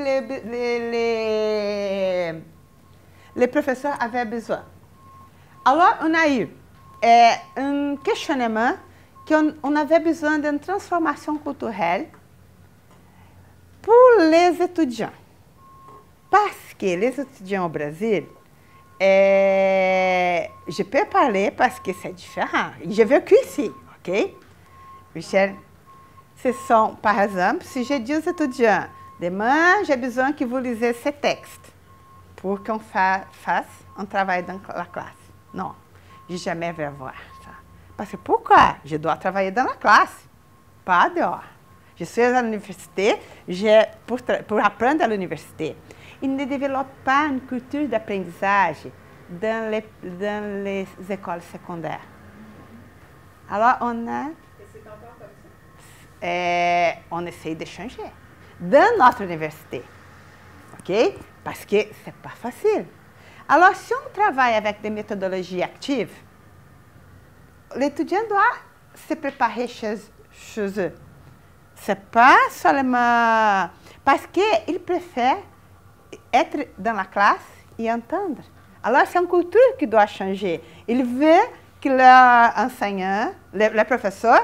les professeurs avaient besoin. Alors, on a eu un questionnement qu'on avait besoin d'une transformation culturelle pour les étudiants. Parce que les étudiants au Brésil, je peux parler parce que c'est différent. J'ai vécu ici, ok? Michel, ce sont, par exemple, si je dis aux étudiants, demain, j'ai besoin que vous lisez ce texte pour qu'on fasse un travail dans la classe. Non, je jamais vais voir ça. Parce que pourquoi? Je dois travailler dans la classe, pas dehors. Je suis à l'université, pour apprendre à l'université. Ils ne développent pas une culture d'apprentissage dans les écoles secondaires. Alors, on a... on essaie de changer dans notre université, ok? Parce que ce n'est pas facile. Alors, si on travaille avec des méthodologies actives, l'étudiant doit se préparer chez eux. Ce n'est pas seulement parce qu'il préfère être dans la classe et entendre. Alors, c'est une culture qui doit changer. Il veut que l'enseignant, le professeur,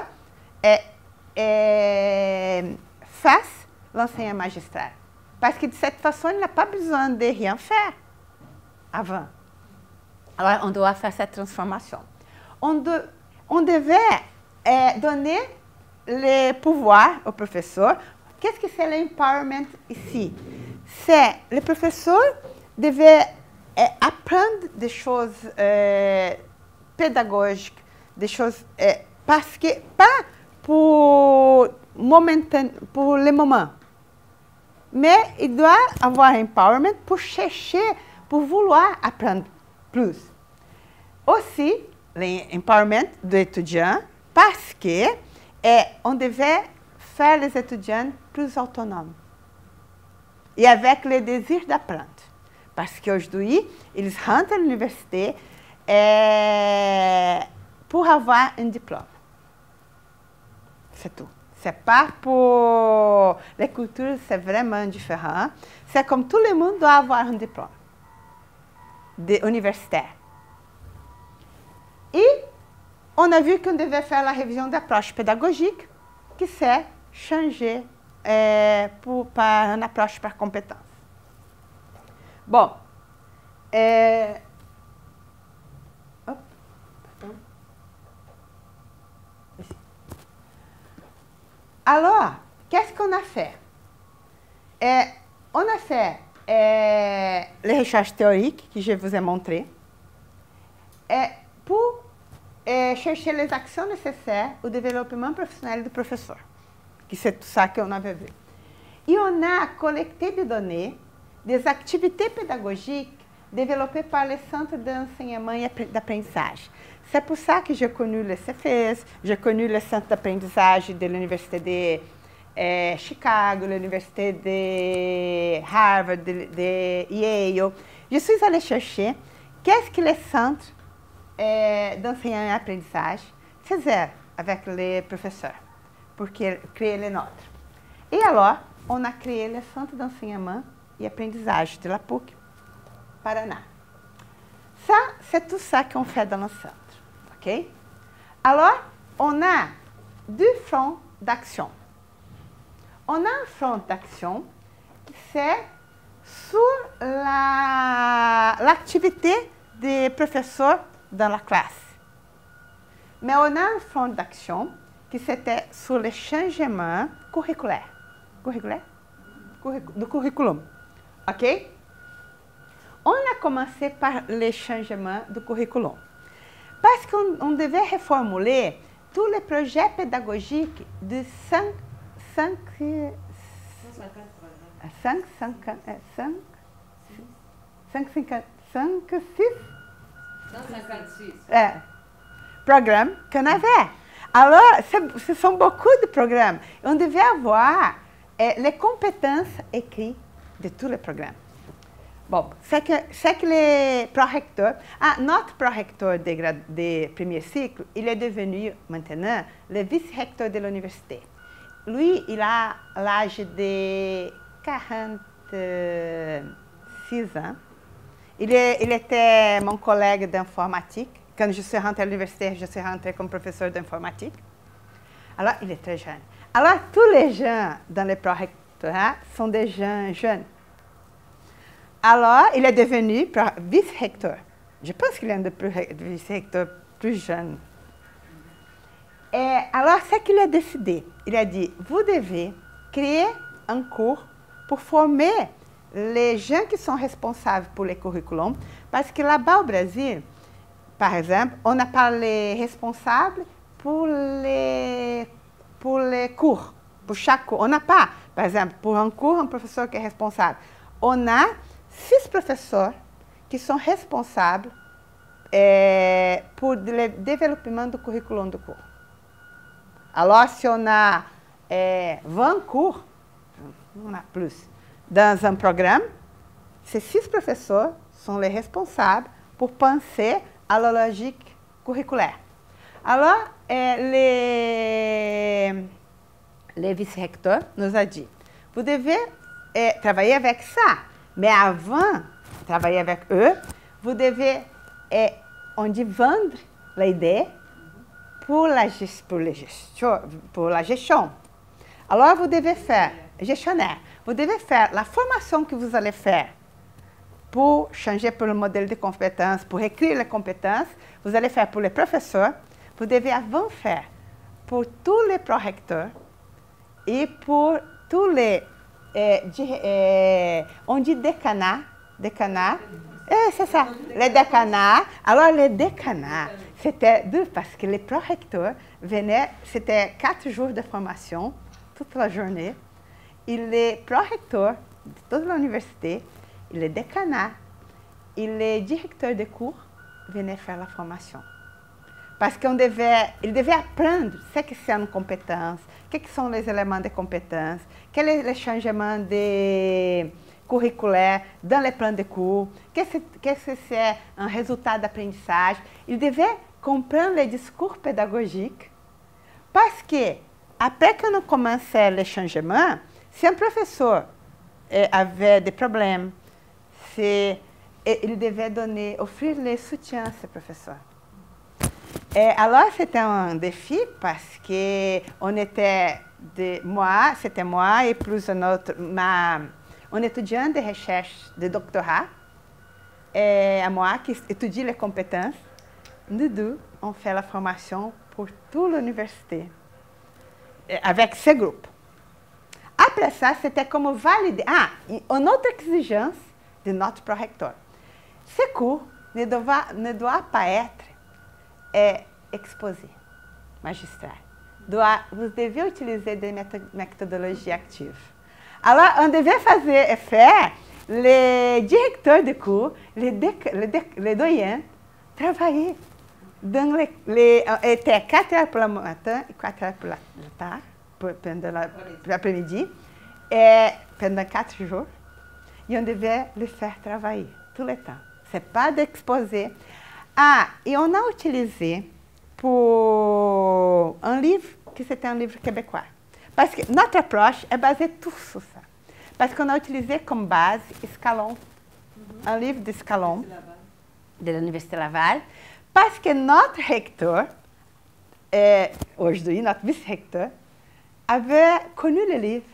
fasse l'enseignement magistral. Parce que, de cette façon, il n'a pas besoin de rien faire avant. Alors, on doit faire cette transformation. On devait donner le pouvoir au professeur. Qu'est-ce que c'est l'empowerment ici? C'est le professeur devait apprendre des choses pédagogiques, des choses parce que pas pour le moment, mais il doit avoir empowerment pour chercher, pour vouloir apprendre plus. Aussi, l'empowerment de l'étudiant parce que on devait faire les étudiants plus autonomes et avec le désir d'apprendre. Parce qu'aujourd'hui, ils rentrent à l'université pour avoir un diplôme. C'est tout. Ce n'est pas pour... Les cultures, c'est vraiment différent. C'est comme tout le monde doit avoir un diplôme universitaire. Et on a vu qu'on devait faire la révision d'approche pédagogique, qui c'est changer par une approche par compétence. Bon. Alors, qu'est-ce qu'on a fait? On a fait les recherches théoriques que je vous ai montrées pour chercher les actions nécessaires au développement professionnel du professeur, que c'est tout ça qu'on avait vu. Et on a collecté des données des activités pédagogiques développées par les centres d'enseignement et d'apprentissage. C'est pour ça que j'ai connu le CEFES, j'ai connu le centre d'apprentissage de l'Université de Chicago, l'Université de Harvard, de Yale. Je suis allée chercher qu'est-ce que les centres d'enseignement et d'apprentissage faisaient avec les professeurs pour créer les nôtres. Et alors, on a créé le centre d'enseignement et apprentissage de la PUC, Paraná. Ça, c'est tout ça qu'on fait dans le centre. Okay? Alors, on a deux fronts d'action. On a un front d'action qui c'est sur l'activité des professeurs dans la classe. Mais on a un front d'action qui c'était sur le changement curriculaire. Du curriculum. OK? On a commencé par le changement du curriculum. Parce qu'on devait reformuler tous les projets pédagogiques de 156 programmes qu'on avait. Alors, ce sont beaucoup de programmes. On devait avoir les compétences écrites de tous les programmes. Bon, c'est que les prorecteurs... Ah, notre prorecteur de premier cycle, il est devenu maintenant le vice-recteur de l'université. Lui, il a l'âge de 46 ans. Il était mon collègue d'informatique. Quand je suis rentrée à l'université, je suis rentrée comme professeur d'informatique. Alors, il est très jeune. Alors, tous les gens dans le prorectorat sont des gens jeunes. Alors, il est devenu vice-recteur. Je pense qu'il est un des vice-recteurs plus jeunes. Et alors, c'est qu'il a décidé. Il a dit, vous devez créer un cours pour former les gens qui sont responsables pour les curriculums. Parce que là-bas au Brésil, par exemple, on n'a pas les responsables pour les cours, pour chaque cours. On n'a pas, par exemple, pour un cours, un professeur qui est responsable. On a 6 professeurs qui sont responsables pour le développement du curriculum do cours. Alors, si on a 20 cours, on a plus, dans un programme, ces 6 professeurs sont les responsables pour penser à la logique curriculaire. Alors, les vice-recteurs nous ont dit, vous devez travailler avec ça, mais avant de travailler avec eux, vous devez, on dit, vendre l'idée pour la gestion. Alors, vous devez faire, gestionnaire, vous devez faire la formation que vous allez faire pour changer pour le modèle de compétences, pour écrire les compétences, vous allez faire pour les professeurs, vous devez avant faire pour tous les prorecteurs et pour tous les, on dit décanats, c'est ça, les décanats. Alors les décanats, c'était dur parce que les prorecteurs venaient, c'était 4 jours de formation, toute la journée, et les prorecteurs de toute l'université, et les décanats, et les directeurs de cours venaient faire la formation. Parce qu'ils devaient apprendre ce que c'est une compétence, quels sont les éléments de compétence, quel est le changement curriculaire dans les plans de cours, qu'est-ce que c'est un résultat d'apprentissage. Ils devaient comprendre les discours pédagogiques parce que, après qu'on commençait les changements, si un professeur avait des problèmes, il devait offrir le soutien à ce professeur. Et alors, c'était un défi parce que c'était moi et plus un étudiant de recherche de doctorat, et moi qui étudie les compétences. Nous deux, on fait la formation pour toute l'université, avec ce groupe. Après ça, c'était comme valider. Ah, une autre exigence de notre prorecteur. Ce cours ne doit pas être exposé, magistral. Vous devez utiliser des méthodologies actives. Alors, on devait faire les directeurs de cours, les doyens, travailler dans était 4 heures pour le matin et 4 heures pour la tard, pendant l'après-midi, et pendant 4 jours. Et on devait les faire travailler tout le temps. Ce n'est pas d'exposer. Ah, et on a utilisé pour un livre, que c'était un livre québécois. Parce que notre approche est basée tout sur ça. Parce qu'on a utilisé comme base Escalon, un livre d'Escalon, de l'Université Laval, parce que notre recteur, aujourd'hui notre vice-recteur, avait connu le livre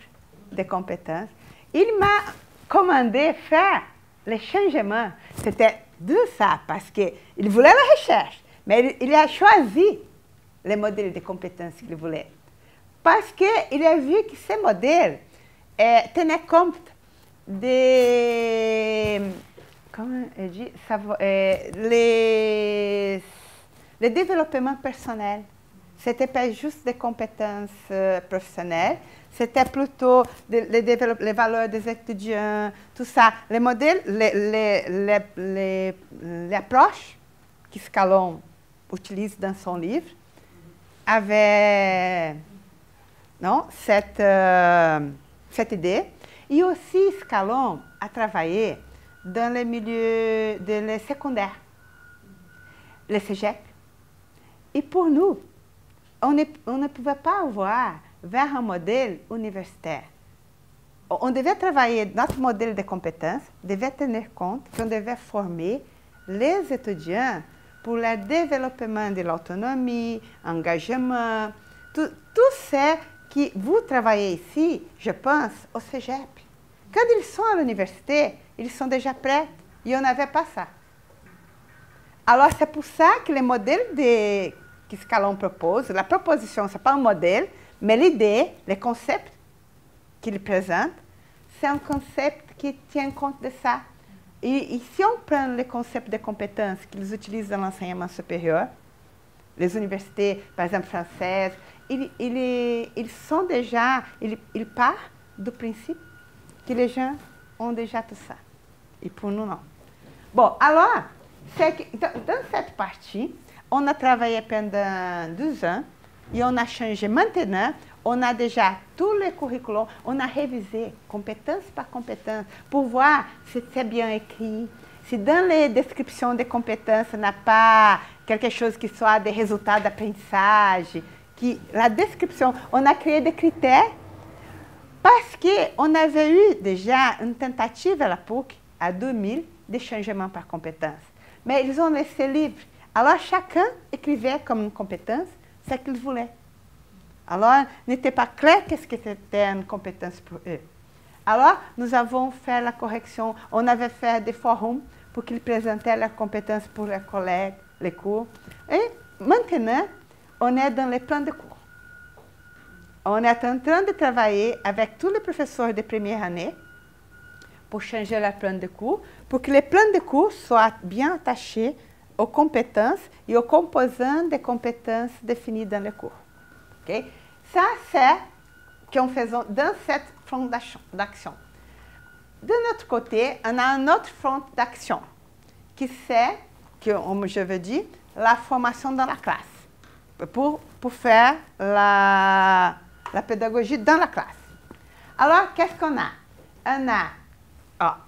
de compétences. Il m'a commandé faire les changements. C'était de ça, parce qu'il voulait la recherche, mais il a choisi les modèles de compétences qu'il voulait. Parce qu'il a vu que ces modèles tenaient compte des... Comment on dit? Les développements personnels. Ce n'était pas juste des compétences professionnelles, c'était plutôt les valeurs des étudiants, tout ça. Les modèles, l'approche qu'Escalon utilise dans son livre avait cette idée. Et aussi, Escalon a travaillé dans les milieux de les secondaires, les cégep. Et pour nous, on ne pouvait pas avoir vers un modèle universitaire. On devait travailler, notre modèle de compétences devait tenir compte qu'on devait former les étudiants pour le développement de l'autonomie, engagement, tout ce que vous travaillez ici, je pense, au cégep. Quand ils sont à l'université, ils sont déjà prêts et on n'avait pas ça. Alors, c'est pour ça que le modèle que Scalon propose, la proposition, ce n'est pas un modèle, mais l'idée, le concept qu'il présente, c'est un concept qui tient compte de ça. Et si on prend le concept de compétences qu'ils utilisent dans l'enseignement supérieur, les universités, par exemple françaises, ils sont déjà, ils partent du principe que les gens ont déjà tout ça. Et pour nous, non. Bon, alors, dans cette partie, on a travaillé pendant 2 ans et on a changé. Maintenant, on a déjà tout le curriculum, on a révisé compétence par compétence pour voir si c'est bien écrit, si dans les descriptions des compétences, il n'y a pas quelque chose qui soit des résultats d'apprentissage. La description, on a créé des critères parce qu'on avait eu déjà une tentative à la PUC, à 2000, de changement par compétence. Mais ils ont laissé libre. Alors, chacun écrivait comme une compétence ce qu'il voulait. Alors, n'était pas clair qu'est-ce que c'était une compétence pour eux. Alors, nous avons fait la correction. On avait fait des forums pour qu'ils présentaient leurs compétences pour leurs collègues, les cours. Et maintenant, on est dans les plans de cours. On est en train de travailler avec tous les professeurs de première année pour changer le plan de cours, pour que les plans de cours soient bien attachés aux compétences et aux composants des compétences définies dans le cours. Okay? Ça, c'est ce qu'on fait dans cette front d'action. De notre côté, on a un autre front d'action qui c'est, comme je veux dire, la formation dans la classe, pour faire la pédagogie dans la classe. Alors, qu'est-ce qu'on a? On a,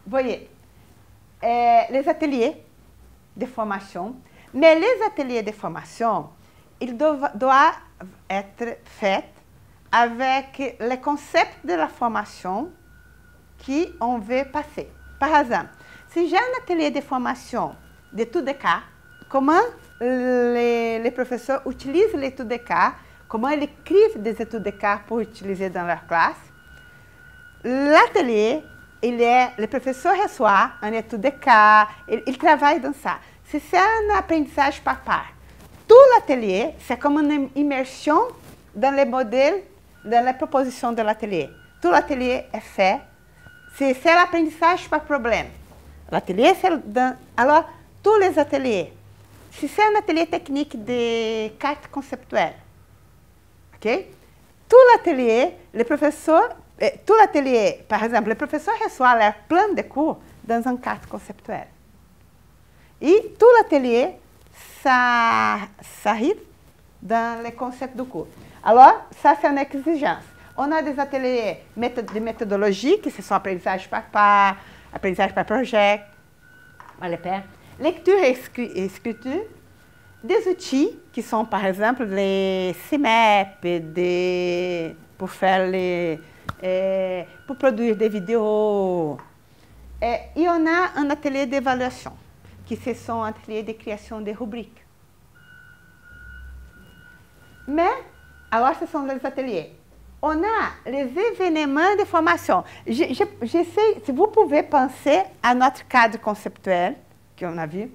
vous voyez, les ateliers de formation, mais les ateliers de formation, ils doivent être faits avec les concepts de la formation qu'on veut passer. Par exemple, si j'ai un atelier de formation d'études de cas, comment les professeurs utilisent l'étude de cas, comment ils écrivent des études de cas pour utiliser dans leur classe. L'atelier, le professeur reçoit une étude de cas, il travaille dans ça. Si c'est un apprentissage par part, tout l'atelier, c'est comme une immersion dans les modèles, dans la proposition de l'atelier. Tout l'atelier est fait. Si c'est l'apprentissage par problème, l'atelier, c'est alors tous les ateliers. Si c'est un atelier technique de cartes conceptuelles, ok? Tout l'atelier, tout l'atelier, par exemple, le professeur reçoit leur plan de cours dans une carte conceptuelle. Et tout l'atelier, ça arrive dans les concepts du cours. Alors, ça, c'est une exigence. On a des ateliers de méthodologie, qui sont apprentissage par part, apprentissage par projet, lecture et écriture, des outils qui sont, par exemple, les CMEP, pour produire des vidéos. Et on a un atelier d'évaluation, qui sont ateliers de création de rubriques. Mais, alors, ce sont les ateliers. On a les événements de formation. J'essaie, si vous pouvez penser à notre cadre conceptuel, qu'on a vu.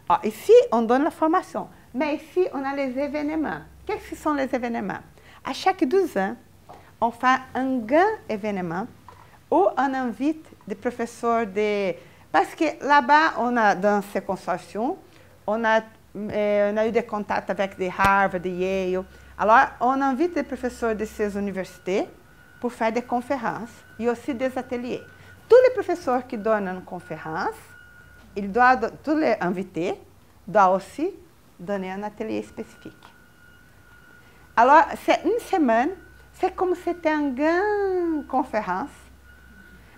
Alors, ici, on donne la formation. Mais ici, on a les événements. Qu'est-ce que sont les événements? À chaque 12 ans, on fait un grand événement où on invite des professeurs Parce que là-bas, dans ces consortiums, on a eu des contacts avec des Harvard, de Yale. Alors, on invite des professeurs de ces universités pour faire des conférences et aussi des ateliers. Tous les professeurs qui donnent une conférence, tous les invités doivent aussi donner un atelier spécifique. Alors, c'est une semaine, c'est comme si c'était une grande conférence.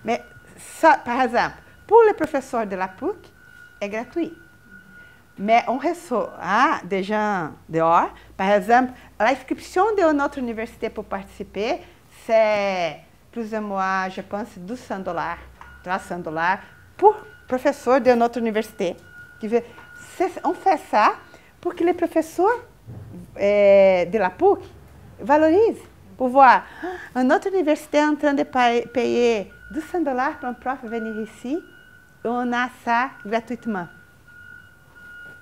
Mais ça, par exemple, Pour les professeurs de la PUC, é gratuit. Mais on reçoit des gens dehors. Par exemple, l'inscription de notre université pour participer, c'est plus ou moins, je pense, $200, $300 pour professeurs de notre université. On fait ça pour que les professeurs de la PUC valorisent. Pour voir, notre université est en train de payer $200 para um prof venir ici, on a ça gratuitement.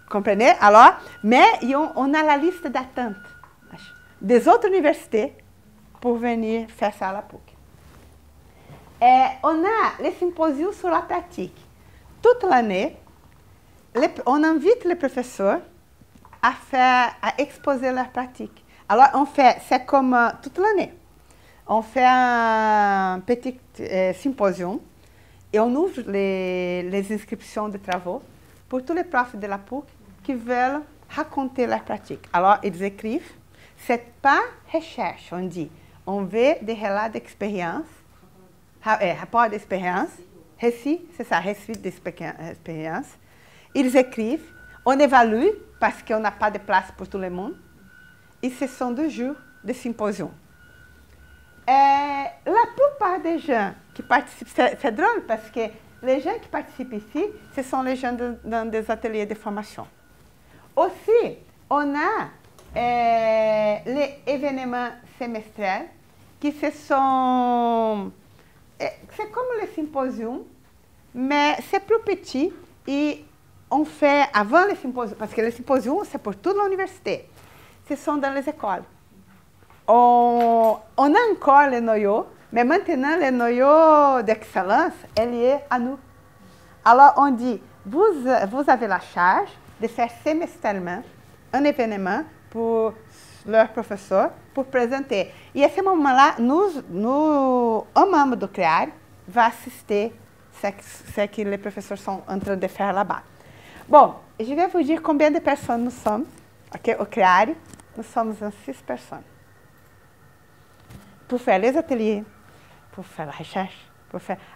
Comprenez? Alors, mais on a la liste d'attente des autres universités pour venir faire ça à la PUC. On a les symposiums sur la pratique. Toute l'année, on invite les professeurs à exposer leur pratique. Alors, c'est comme toute l'année. On fait un petit symposium et on ouvre les inscriptions de travaux pour tous les profs de la PUC qui veulent raconter leur pratique. Alors, ils écrivent. Ce n'est pas recherche, on dit. On veut des relatos d'expérience, rapport d'expérience, récit, c'est ça, récit d'expérience. Ils écrivent, on évalue parce qu'on n'a pas de place pour tout le monde. Et ce sont 2 jours de symposium. La plupart des gens qui participent, c'est drôle parce que les gens qui participent ici, ce sont les gens dans des ateliers de formation. Aussi, on a les événements semestriels qui sont... C'est comme les symposiums, mais c'est plus petit et on fait avant les symposiums, parce que les symposiums, c'est pour toute l'université. Ce sont dans les écoles. On a encore le noyau, mais maintenant le noyau d'excellence, elle est à nous. Alors on dit, vous avez la charge de faire semestriellement un événement pour leurs professeurs, pour présenter. Et à ce moment-là, un membre du CREARE va assister ce que les professeurs sont en train de faire là-bas. Bon, je vais vous dire combien de personnes nous sommes. Okay? Au CREARE, nous sommes 6 personnes. Pour faire les ateliers, pour faire la recherche.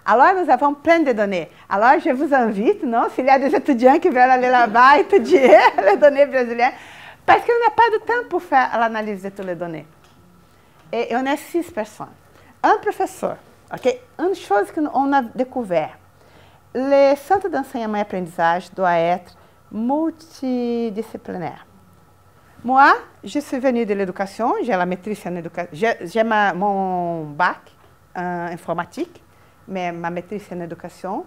Alors, nous avons plein de données. Alors, je vous invite, non, s'il y a des étudiants qui veulent aller là-bas étudier les données brésiliennes, parce qu'on n'a pas de temps pour faire l'analyse de toutes les données. Et on est 6 personnes. Un professeur. Okay? Une chose qu'on a découvert, le centre d'enseignement et apprentissage doit être multidisciplinaire. Moi, je suis venue de l'éducation, j'ai la maîtrise en éducation, j'ai mon bac en informatique, mais ma maîtrise en éducation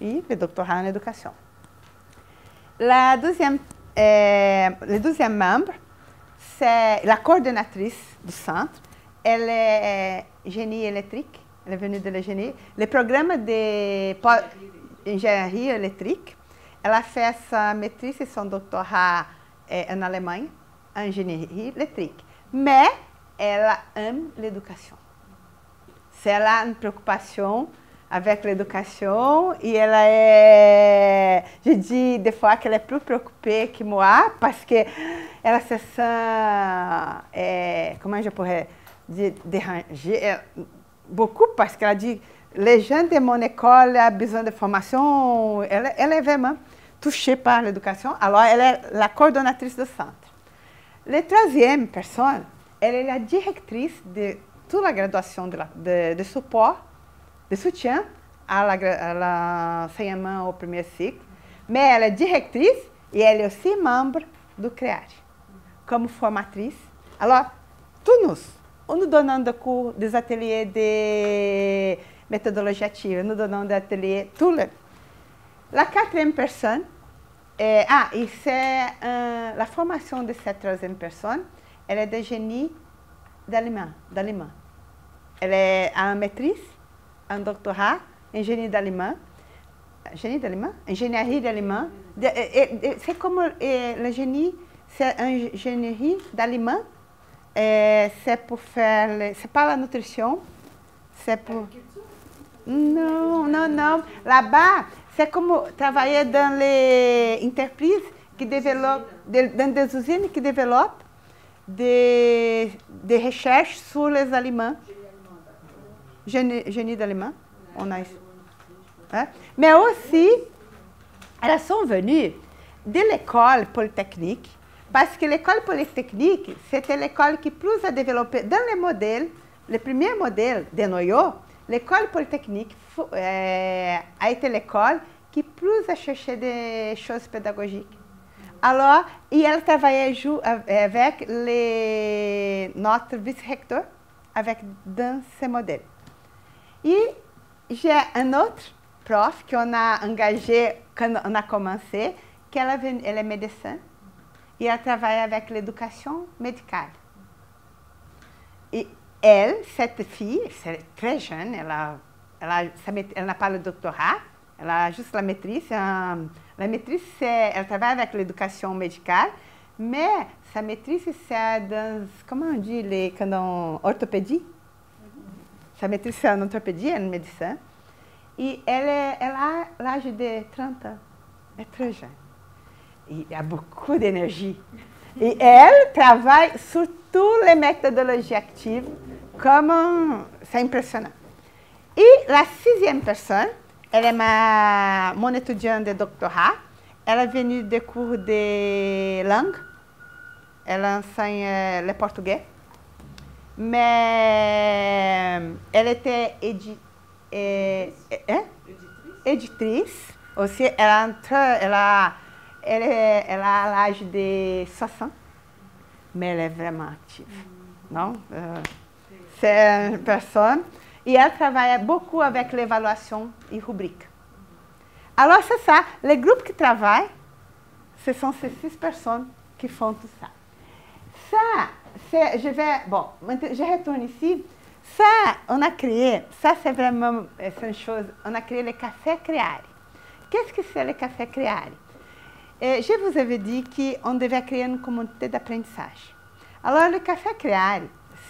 et le doctorat en éducation. Le deuxième membre, c'est la coordonnatrice du centre. Elle est génie électrique, elle est venue de la génie. Le programme d'ingénierie électrique, elle a fait sa maîtrise et son doctorat en Allemagne, en ingénierie électrique. Mais elle aime l'éducation. Elle a une préoccupation avec l'éducation et elle est, je dis des fois qu'elle est plus préoccupée que moi parce qu'elle se sent, comment je pourrais dire, dérangée beaucoup parce qu'elle a dit, les gens de mon école ont besoin de formation, elle est vraiment touchée par l'éducation, alors elle est la coordonnatrice du centre. La troisième personne, elle est la directrice de toute la graduation de support, de soutien à l'enseignement au premier cycle, mais elle est directrice et elle est aussi membre du CREARE, comme formatrice. Alors, tous nous donnons des cours, des ateliers de méthodologie active, nous donnons des ateliers, tous les. La quatrième personne, et c'est la formation de cette troisième personne, elle est de génie d'allemand. Elle a une maîtrise, un doctorat en génie d'allemand. Ingénierie d'allemand. C'est comme le génie, c'est ingénierie d'allemand. C'est pour faire, c'est pas la nutrition, c'est pour... Non. Là-bas, c'est comme travailler dans les entreprises qui développent, dans des usines qui développent des recherches sur les aliments. Génie d'aliment. On a isso. Hein? Mais aussi, elles sont venues de l'école polytechnique, parce que l'école polytechnique, c'était l'école qui plus a développé, dans les modèles, les premiers modèles de Noyo, l'école polytechnique a été l'école qui plus a cherché des choses pédagogiques. Alors, et elle travaillait avec notre vice-recteur, dans ces modèles. Et j'ai un autre prof qu'on a engagé quand on a commencé, elle est médecin, et elle travaille avec l'éducation médicale. Et elle, cette fille, c'est très jeune, elle n'a pas le doctorat, elle a juste la maîtrise. La maîtrise, elle travaille avec l'éducation médicale, mais sa maîtrise, c'est dans, comment on dit, orthopédie. Sa maîtrise, c'est en orthopédie, en médecin. Et elle a l'âge de 30 ans. Elle est très jeune. Et il a beaucoup d'énergie. Et elle travaille sur toutes les méthodologies actives, c'est impressionnant. Et la 6e personne, elle est mon étudiante de doctorat. Elle est venue des cours de langue. Elle enseigne le portugais. Mais elle était éditrice. Aussi, elle a l'âge de 60, mais elle est vraiment active. Non? C'est une personne. Et elle travaille beaucoup avec l'évaluation et rubrique. Alors, c'est ça. Les groupes qui travaillent, ce sont ces 6 personnes qui font tout ça. Ça, je retourne ici. Ça, on a créé, ça c'est vraiment une chose, on a créé le café Creare. Qu'est-ce que c'est le café Creare? Je vous avais dit qu'on devait créer une communauté d'apprentissage. Alors, le café Creare,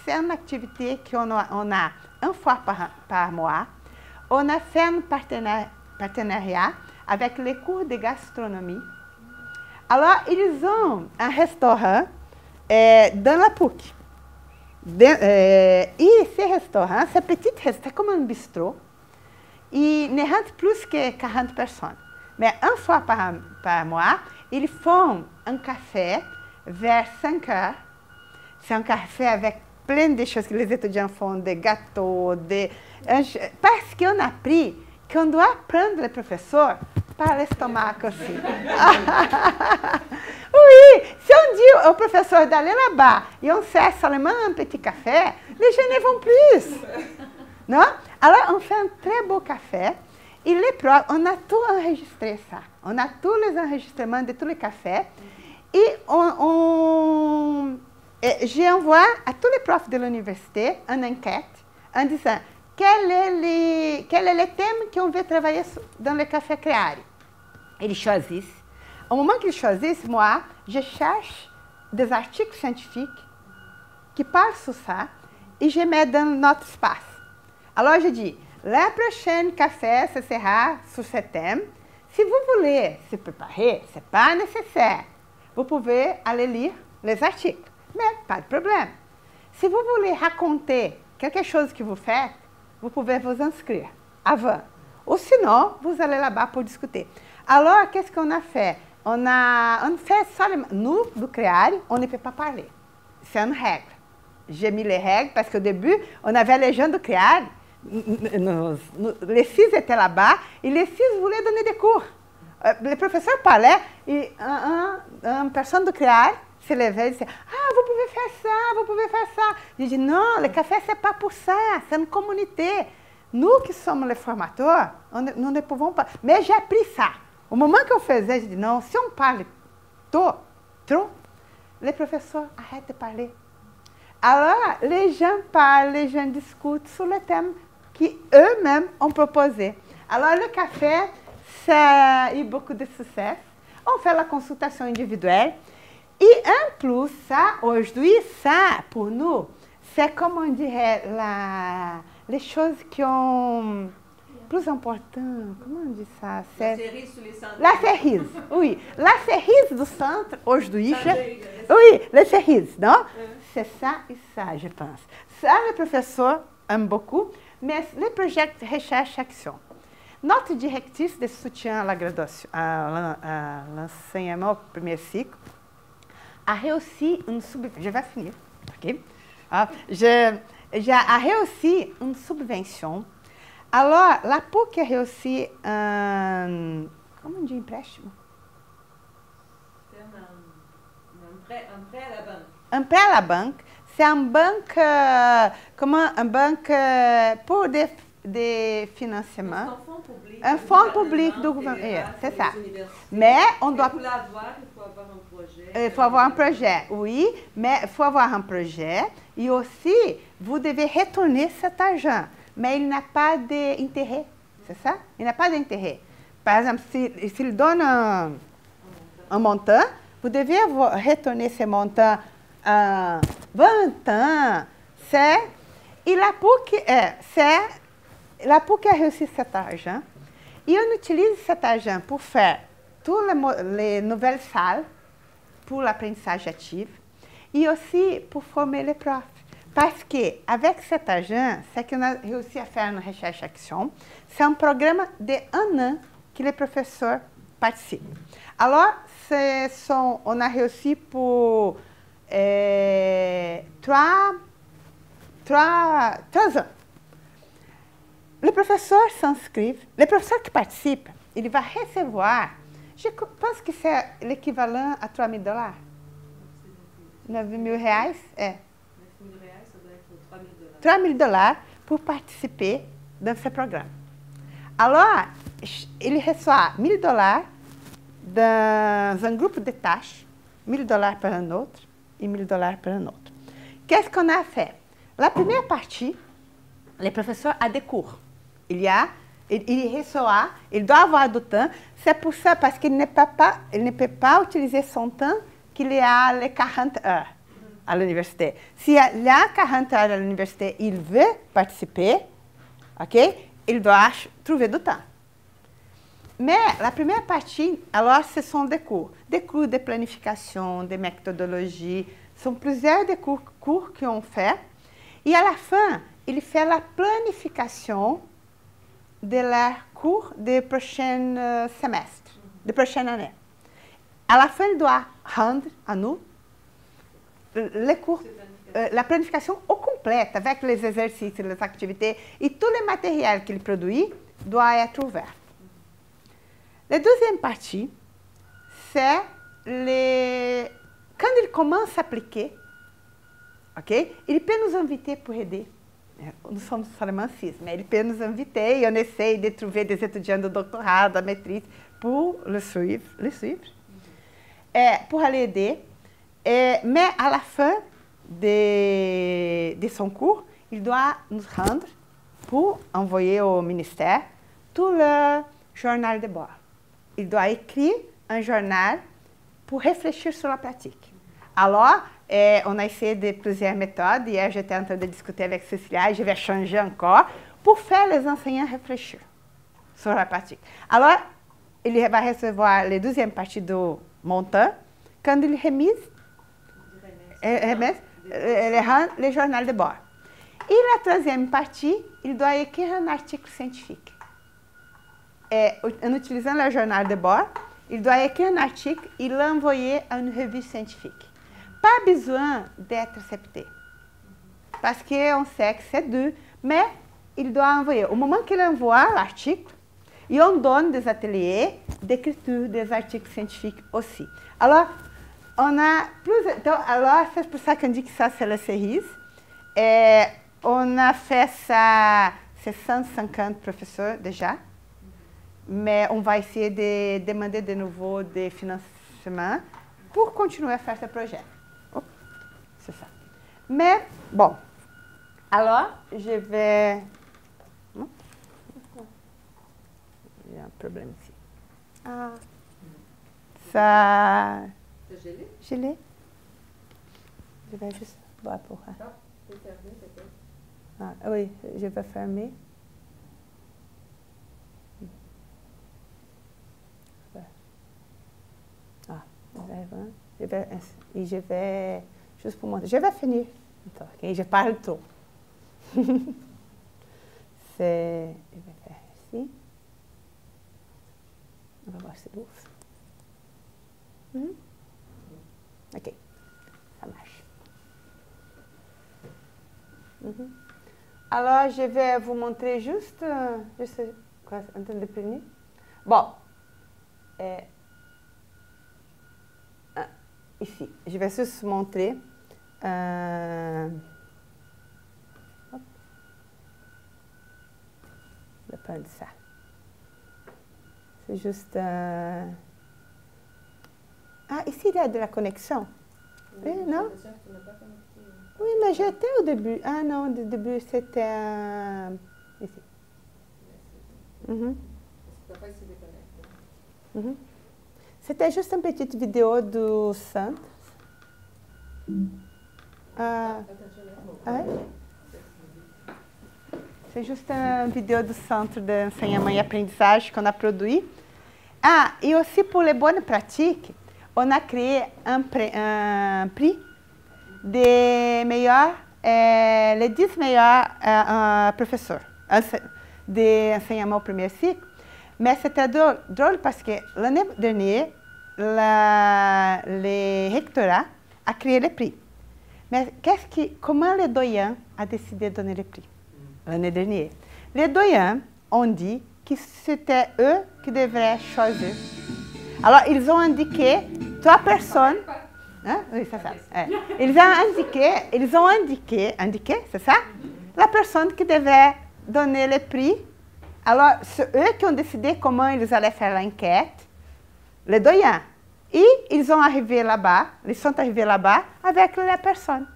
c'est une activité qu'on a une fois par mois. On a fait un partenariat avec les cours de gastronomie. Alors, ils ont un restaurant dans la PUC. Et ce restaurant, c'est petit, c'est comme un bistrot. Il ne rentre plus que 40 personnes. Mais une fois par mois, ils font un café vers 5 heures. C'est un café avec plein de choses que les étudiants font, des gâteaux, parce qu'on a appris qu'on doit prendre le professeur par l'estomac aussi. Oui, si on dit au professeur d'aller là-bas et on sert seulement un petit café, les gens ne vont plus. Non? Alors, on fait un très beau café et les profs, on a tout enregistré ça. On a tous les enregistrements de tous les cafés et j'envoie à tous les profs de l'université une enquête en disant quel est le thème qu'on veut travailler dans le café Creare. Ils choisissent. Au moment qu'ils choisissent, moi, je cherche des articles scientifiques qui parlent sur ça et je mets dans notre espace. Alors, je dis, le prochain café, ce sera sur ce thème. Si vous voulez se préparer, ce n'est pas nécessaire. Vous pouvez aller lire les articles, mais pas de problème. Si vous voulez raconter quelque chose que vous faites, vous pouvez vous inscrire avant. Ou sinon, vous allez là-bas pour discuter. Alors, qu'est-ce qu'on a fait? On fait seulement, nous, du Creare, on ne peut pas parler. C'est une règle. J'ai mis les règles parce qu'au début, on avait les gens du Creare, les 6 étaient là-bas et les 6 voulaient donner des cours. Le professeur parlait et une personne du Creare se levait et disait « Ah, vous pouvez faire ça, vous pouvez faire ça ». Je dis « Non, le café, ce n'est pas pour ça, c'est une communauté. Nous qui sommes les formateurs, nous ne pouvons pas. » Mais j'ai appris ça. Au moment que eu faisais, je dis non, si on parle trop, les professeurs arrêtent de parler. Alors, les gens parlent, les gens discutent sur le thème qu'eux-mêmes ont proposé. Alors, le café, ça a eu beaucoup de succès. On fait la consultation individuelle. Et en plus, ça, aujourd'hui, ça, pour nous, c'est comme on dirait les choses qui ont... plus important, comment on dit ça? La cerise sur les cendres. La cerise, oui. La cerise do centre, aujourd'hui, oui, la cerise, non? C'est ça et ça, je pense. Ça, le professeur aime beaucoup, mais les projets recherche-action. notre directrice de soutien à la graduation, à l'enseignement au premier cycle, a réussi une subvention. Je vais finir, ok? A réussi une subvention. Alors, la PUC a réussi un... Como on dit empréstimo? Un prêt à la banque. Un prêt à la banque. C'est une banque, une banque pour des financements. Un fonds public do gouvernement. C'est ça. Mais on doit... Pour l'avoir, il faut avoir un projet. Il faut avoir un projet, oui, mais il faut avoir un projet. Et aussi, vous devez retourner cet argent. Mais il n'a pas d'intérêt, c'est ça? Il n'a pas d'intérêt. Par exemple, s'il donne un montant, vous devez retourner ce montant en 20 ans. Et la PUC a réussi cet argent. Et on utilise cet argent pour faire toutes les nouvelles salles pour l'apprentissage actif et aussi pour former les profs. Parce qu'avec cet argent, ce qu'on a réussi à faire une recherche-action, c'est un programme de 1 an que les professeurs participent. Alors, on a réussi pour 3 ans. Les professeurs s'inscrivent, les professeurs qui participent, ils vont recevoir, je pense que c'est l'équivalent à $3 000. 9 mil reais? É. 3 000 $ pour participer dans ce programme. Alors, il reçoit 1 000 $ dans un groupe de tâches, 1 000 $ pour un autre et 1 000 $ pour un autre. Qu'est-ce qu'on a fait? La première partie, les professeurs ont des cours. Il reçoit, il doit avoir du temps. C'est pour ça, parce qu'il ne peut pas utiliser son temps qu'il a les 40 heures à l'université. S'il y a 40 heures à l'université, il veut participer, ok? Il doit trouver du temps. Mais la première partie, alors, ce sont des cours de planification, de méthodologie. Ce sont plusieurs des cours qu'on fait. Et à la fin, il fait la planification de leurs cours des prochains semestres, de prochaine année. À la fin, il doit rendre à nous les cours, la planification au complète, avec les exercices, les activités et tout le matériel qu'il produit doit être ouvert. La deuxième partie, c'est quand il commence à appliquer, ok? Il peut nous inviter pour aider. Nous sommes seulement 6, mais il peut nous inviter et on essaie de trouver des étudiants de doutorado, de maîtrise, pour le suivre, pour aller aider. Mais à la fin de son cours, il doit nous rendre pour envoyer au ministère tout le journal de bord. Il doit écrire un journal pour réfléchir sur la pratique. Alors, on a essayé de plusieurs méthodes. Hier, j'étais en train de discuter avec Cécilia et je vais changer encore pour faire les enseignants réfléchir sur la pratique. Alors, il va recevoir la deuxième partie du montant. Quand il remise, il rend le journal de bord. Et la troisième partie, il doit écrire un article scientifique. En utilisant le journal de bord, il doit écrire un article et l'envoyer à une revue scientifique. Pas besoin d'être accepté, parce qu'on sait que c'est dur, mais il doit envoyer. Au moment qu'il envoie l'article, et on donne des ateliers d'écriture des articles scientifiques aussi. Alors, on a plus. Então, alors, c'est pour ça qu'on dit que ça, c'est le CERIS. On a fait ça, c'est 150 professeurs déjà, mais on va essayer de demander de nouveau des financements pour continuer à faire ce projet. C'est ça. Mais, bon, alors, je vais... Il y a un problème ici. Ah, ça... C'est gelé? Gelé. Je vais juste boire pour... Ah, oui, je vais fermer. Ah, je vais juste pour montrer. Je vais finir. Então, okay? Je parle trop. Je vais faire ici. On va voir si ça ouvre. OK. Ça marche. Alors, je vais vous montrer juste quoi, en train de punir. Bon. Ici, je vais juste montrer. Hop. Je vais prendre ça. C'est juste... Ah, ici, il y a de la connexion. Oui, non? Oui, mais j'étais au début. Ah non, au début, c'était ici. C'était juste une petite vidéo du centre. C'est juste une vidéo du centre d'enseignement et apprentissage qu'on a produit. Ah, et aussi pour les bonnes pratiques, on a créé un prix des meilleurs, les 10 meilleurs professeurs d'enseignement au premier cycle. Mais c'était drôle parce que l'année dernière, le rectorat a créé le prix. Mais comment les doyens ont décidé de donner le prix l'année dernière? Les doyens ont dit que c'était eux qui devraient choisir. Alors, ils ont indiqué 3 personnes. Hein? Oui, c'est ça. Ils ont indiqué, c'est ça? La personne qui devait donner le prix. Alors, c'est eux qui ont décidé comment ils allaient faire l'enquête, les doyens. Et ils sont arrivés là-bas avec la personne.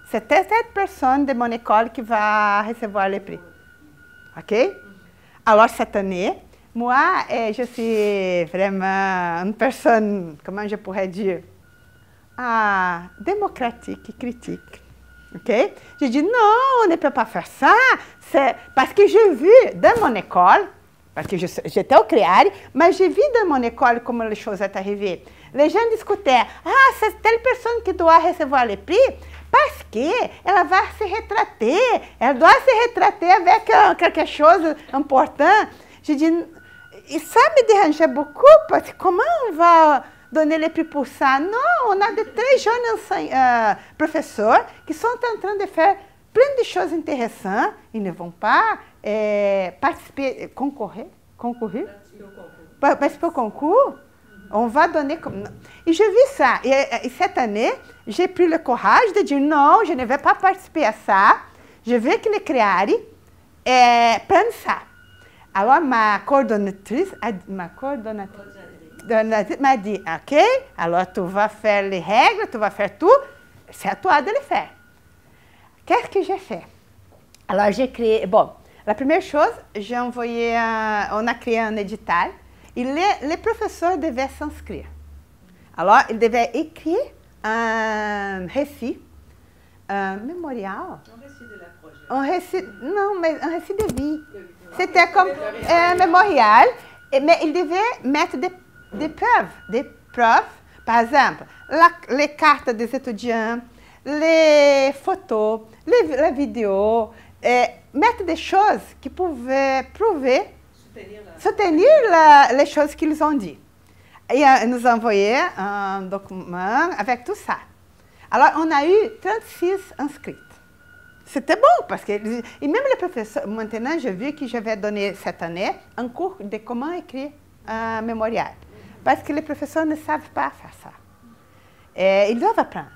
C'était cette personne de mon école qui va recevoir le prix. OK? Alors, cette année, moi, je suis vraiment une personne, comment je pourrais dire, démocratique et critique. Okay? J'ai dit, non, on ne peut pas faire ça. C'est parce que j'ai vu dans mon école, parce que j'étais au CREARE, mais j'ai vu dans mon école comment les choses sont arrivées. Les gens discutaient, c'est telle personne qui doit recevoir le prix parce qu'elle va se retrater. Elle doit se retrater avec quelque chose d'important. J'ai dit, et ça me dérangeait beaucoup, parce que comment on va donner le prix pour ça? Non, on a de très jeunes professeurs qui sont en train de faire plein de choses intéressantes. Ils ne vont pas participer, concourir participer au concours. On va donner comme... Et j'ai vu ça. Et cette année, j'ai pris le courage de dire non, je ne vais pas participer à ça. Je veux que les CREARE prennent ça. Alors, ma coordonnatrice m'a dit, OK, alors tu vas faire les règles, tu vas faire tout, c'est à toi de le faire. Qu'est-ce que j'ai fait? Alors, j'ai créé, bon, la première chose, j'ai envoyé, on a créé un édital, et les professeurs devaient s'inscrire. Alors, ils devaient écrire un récit, un mémorial. Un récit de la projet. Un récit, non, mais un récit de vie. C'était comme un mémorial, mais ils devaient mettre des preuves, par exemple, les cartes des étudiants, les photos, les vidéos, mettre des choses qui pouvaient prouver, soutenir les choses qu'ils ont dit. Et nous envoyer un document avec tout ça. Alors, on a eu 36 inscrits. C'était bon, parce que, et même les professeurs, maintenant, j'ai vu que je vais donner cette année un cours de comment écrire un mémorial. Parce que les professeurs ne savent pas faire ça. Ils doivent apprendre.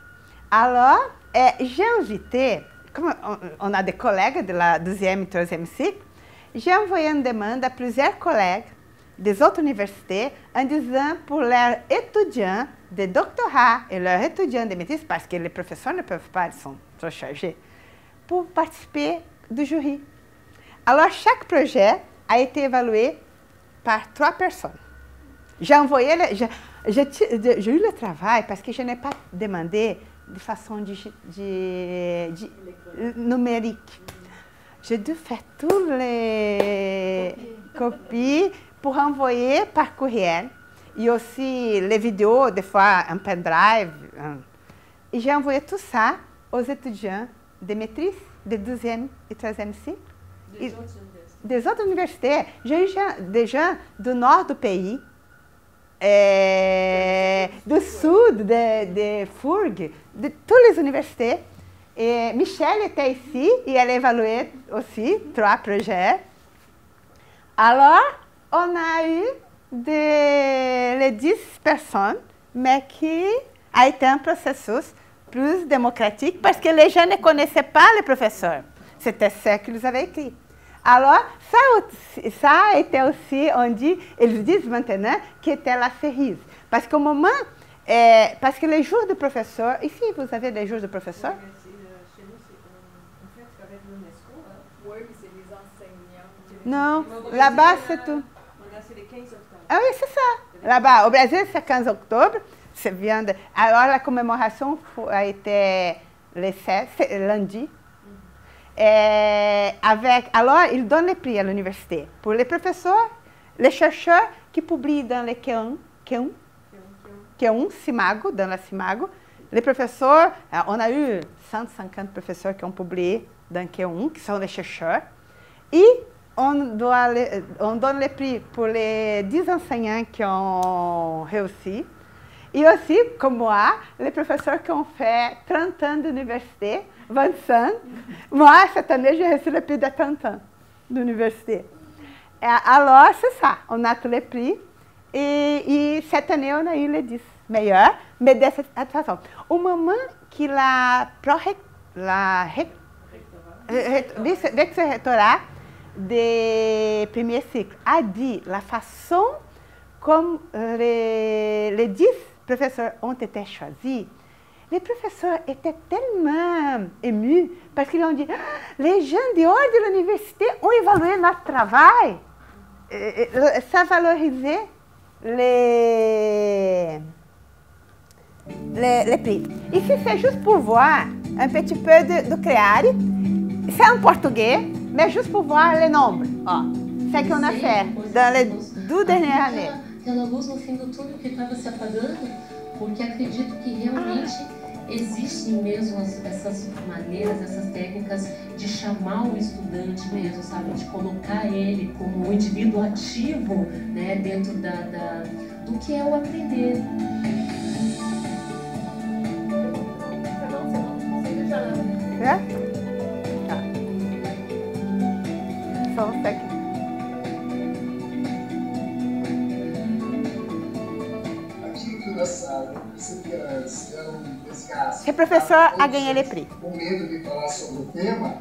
Alors, j'ai invité, comme on a des collègues de la 2e et 3e cycle, j'ai envoyé une demande à plusieurs collègues des autres universités en disant pour leurs étudiants de doctorat et leurs étudiants de maîtrise, parce que les professeurs ne peuvent pas, ils sont trop chargés, pour participer du jury. Alors, chaque projet a été évalué par 3 personnes. J'ai envoyé, j'ai eu le travail parce que je n'ai pas demandé de façon numérique. J'ai dû faire toutes les copies pour envoyer par courriel. Et aussi les vidéos, des fois un pendrive. Et j'ai envoyé tout ça aux étudiants de maîtrise, de 2e et 3e cycle. Des autres universités. J'ai eu des gens du nord du pays, du Sud, de Fourgue, de toutes les universités. Et Michel était ici et elle évaluait aussi 3 projets. Alors, on a eu les 10 personnes, mais qui a été un processus plus démocratique parce que les gens ne connaissaient pas les professeurs. C'était ce qu'ils avaient écrit. Alors, ça a été aussi, ils disent maintenant, que était la cerise. Parce qu'au moment, parce que les jours de professeurs, ici vous avez des jours de professeurs? Chez nous, c'est en fait avec l'UNESCO. Oui, mais c'est les enseignants. Non, là-bas c'est tout. C'est le 15 octobre. Ah oui, c'est ça. Là-bas, au Brésil, c'est 15 octobre. Alors, la commémoration a été le 16, lundi. Alors, ils donnent les prix à l'université pour les professeurs, les chercheurs qui publient dans le Q1 Simago, dans la Simago. Les professeurs, on a eu 150 professeurs qui ont publié dans Q1, qui sont les chercheurs. Et on donne les prix pour les 10 enseignants qui ont réussi. Et aussi, comme moi, les professeurs qui ont fait 30 ans d'université, 25. Moi, cette année, j'ai reçu le prix de 30 ans d'université. Alors, c'est ça, on a tous les prix. Et cette année, on a eu les 10 meilleurs. Mais de cette façon, au moment que vice-rectorat du premier cycle a dit la façon comme les 10 professeurs ont été choisis, les professeurs étaient tellement émus parce qu'ils ont dit les gens dehors de l'université ont évalué notre travail. Ça valorisait les prix. Ici, c'est juste pour voir un petit peu de Creare. C'est en portugais, mais juste pour voir les nombres. C'est ce qu'on a fait dans les 12 dernières années. Tendo a luz no fim do túnel que estava se apagando, porque acredito que realmente existem mesmo essas maneiras, essas técnicas de chamar o estudante mesmo, sabe, de colocar ele como um indivíduo ativo, né, dentro do que é o aprender. Só um pouquinho. Se o professor a ganhar le prix. Com medo de falar sobre o tema,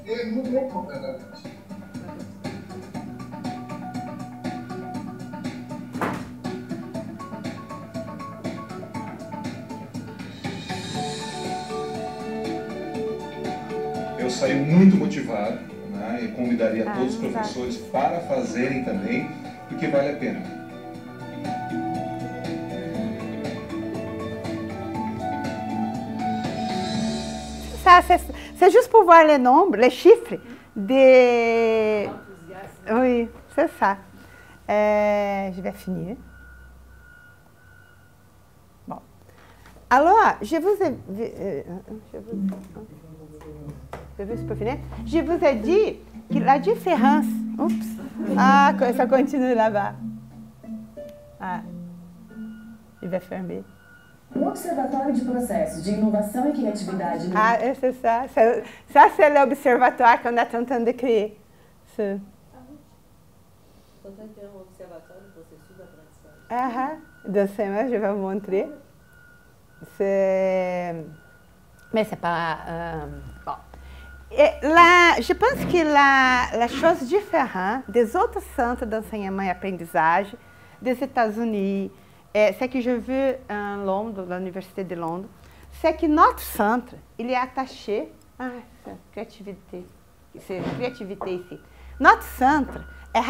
ele mudou completamente. Eu saí muito motivado, né, e convidaria todos os professores para fazerem também, porque vale a pena. C'est juste pour voir les nombres, les chiffres de... Oui, c'est ça. Je vais finir. Bon. Alors, je vous ai dit que la différence... Oups. Ah, ça continue là-bas. Ah, je vais fermer. O Observatório de Processos de Inovação e Criatividade... Ah, c'est ça. Ça, c'est l'observatoire qu'on est en train de créer. C'est un observatoire du processus d'apprentissage. D'enseignement, je vais vous montrer. Mais c'est pas... Bon. Et là, je pense que la chose différente des autres centres d'enseignement et apprentissage des États-Unis, ce que je veux en Londres, l'Université de Londres, c'est que notre centre, il est attaché à créativité. C'est créativité ici. Notre centre est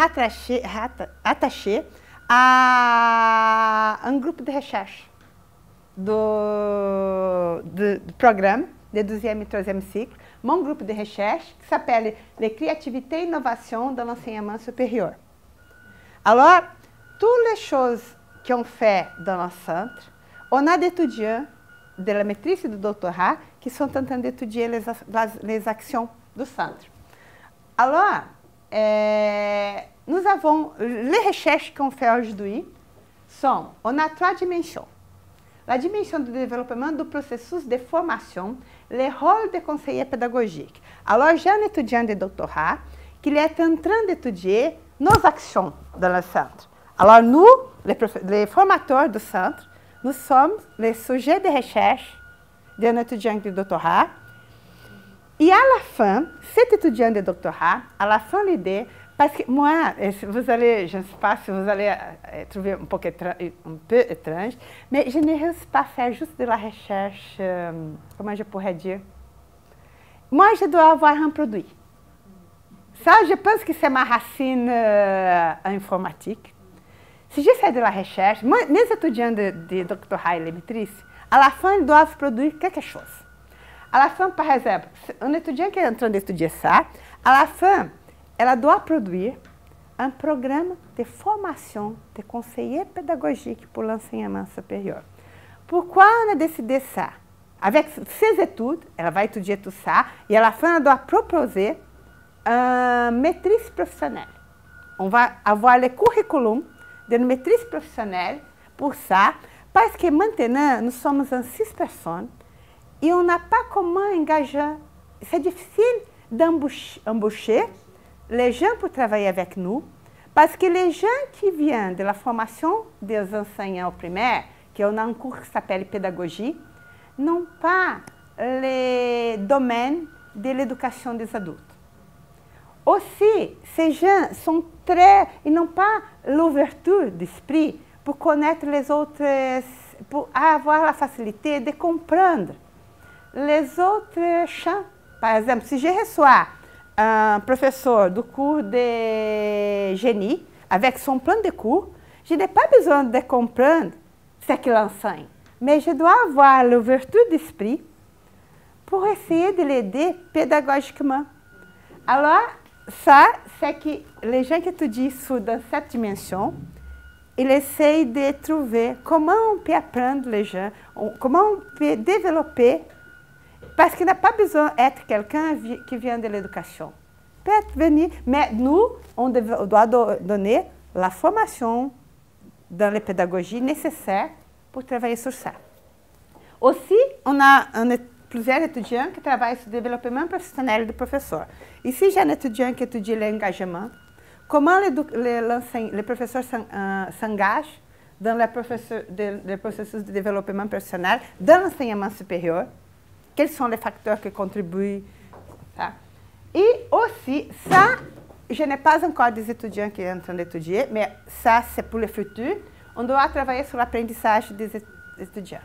attaché à un groupe de recherche du programme de 2e e 3e cycle, mon groupe de recherche qui s'appelle les Créativité et Innovation dans l'enseignement supérieur. Alors, toutes les choses qu'on fait dans notre centre, on a des étudiants de la maîtrise et du doctorat qui sont en train d'étudier les actions du centre. Alors, nous avons les recherches qu'on fait aujourd'hui on a 3 dimensions. La dimension du développement du processus de formation, le rôle de conseiller pédagogique. Alors, j'ai un étudiant de doctorat qui est en train d'étudier nos actions dans le centre. Alors, nous, les formateurs du centre, nous sommes les sujets de recherche d'un étudiant de doctorat. Et à la fin, cet étudiant de doctorat, à la fin l'idée, parce que moi, vous allez, je ne sais pas si vous allez trouver un peu étrange, mais je ne réussis pas à faire juste de la recherche, comment je pourrais dire. Moi, je dois avoir un produit. Ça, je pense que c'est ma racine informatique. Si je fais de la recherche, mes étudiants de doctorat et de maîtrise, à la fin, ils doivent produire quelque chose. À la fin, par exemple, un étudiant qui est en train d'étudier ça, à la fin, elle doit produire un programme de formation de conseiller pédagogique pour l'enseignement supérieur. Pourquoi on a décidé ça? Avec ses études, elle va étudier tout ça et à la fin, elle doit proposer une maîtrise professionnelle. On va avoir le curriculum de maîtrise professionnelle pour ça, parce que maintenant, nous sommes en 6 personnes et on n'a pas comment engager. C'est difficile d'embaucher les gens pour travailler avec nous, parce que les gens qui viennent de la formation des enseignants primaires, qui ont un cours qui s'appelle pédagogie, n'ont pas le domaine de l'éducation des adultes. Aussi, ces gens sont ils n'ont pas l'ouverture d'esprit pour connaître les autres, pour avoir la facilité de comprendre les autres champs. Par exemple, si je reçois un professeur du cours de génie avec son plan de cours, je n'ai pas besoin de comprendre ce qu'il enseigne, mais je dois avoir l'ouverture d'esprit pour essayer de l'aider pédagogiquement. Alors, ça, c'est que les gens qui étudient dans cette dimension, ils essayent de trouver comment on peut apprendre les gens, comment on peut développer, parce qu'il n'a pas besoin d'être quelqu'un qui vient de l'éducation. Peut-être venir, mais nous, on doit donner la formation dans les pédagogies nécessaires pour travailler sur ça. Aussi, on a plusieurs étudiants qui travaillent sur le développement professionnel du professeur. Ici, j'ai un étudiant qui étudie l'engagement, comment les professeurs s'engagent dans le processus de développement personnel dans l'enseignement supérieur, quels sont les facteurs qui contribuent. Ça. Et aussi, ça, je n'ai pas encore des étudiants qui sont en train d'étudier, mais ça, c'est pour le futur. On doit travailler sur l'apprentissage des étudiants.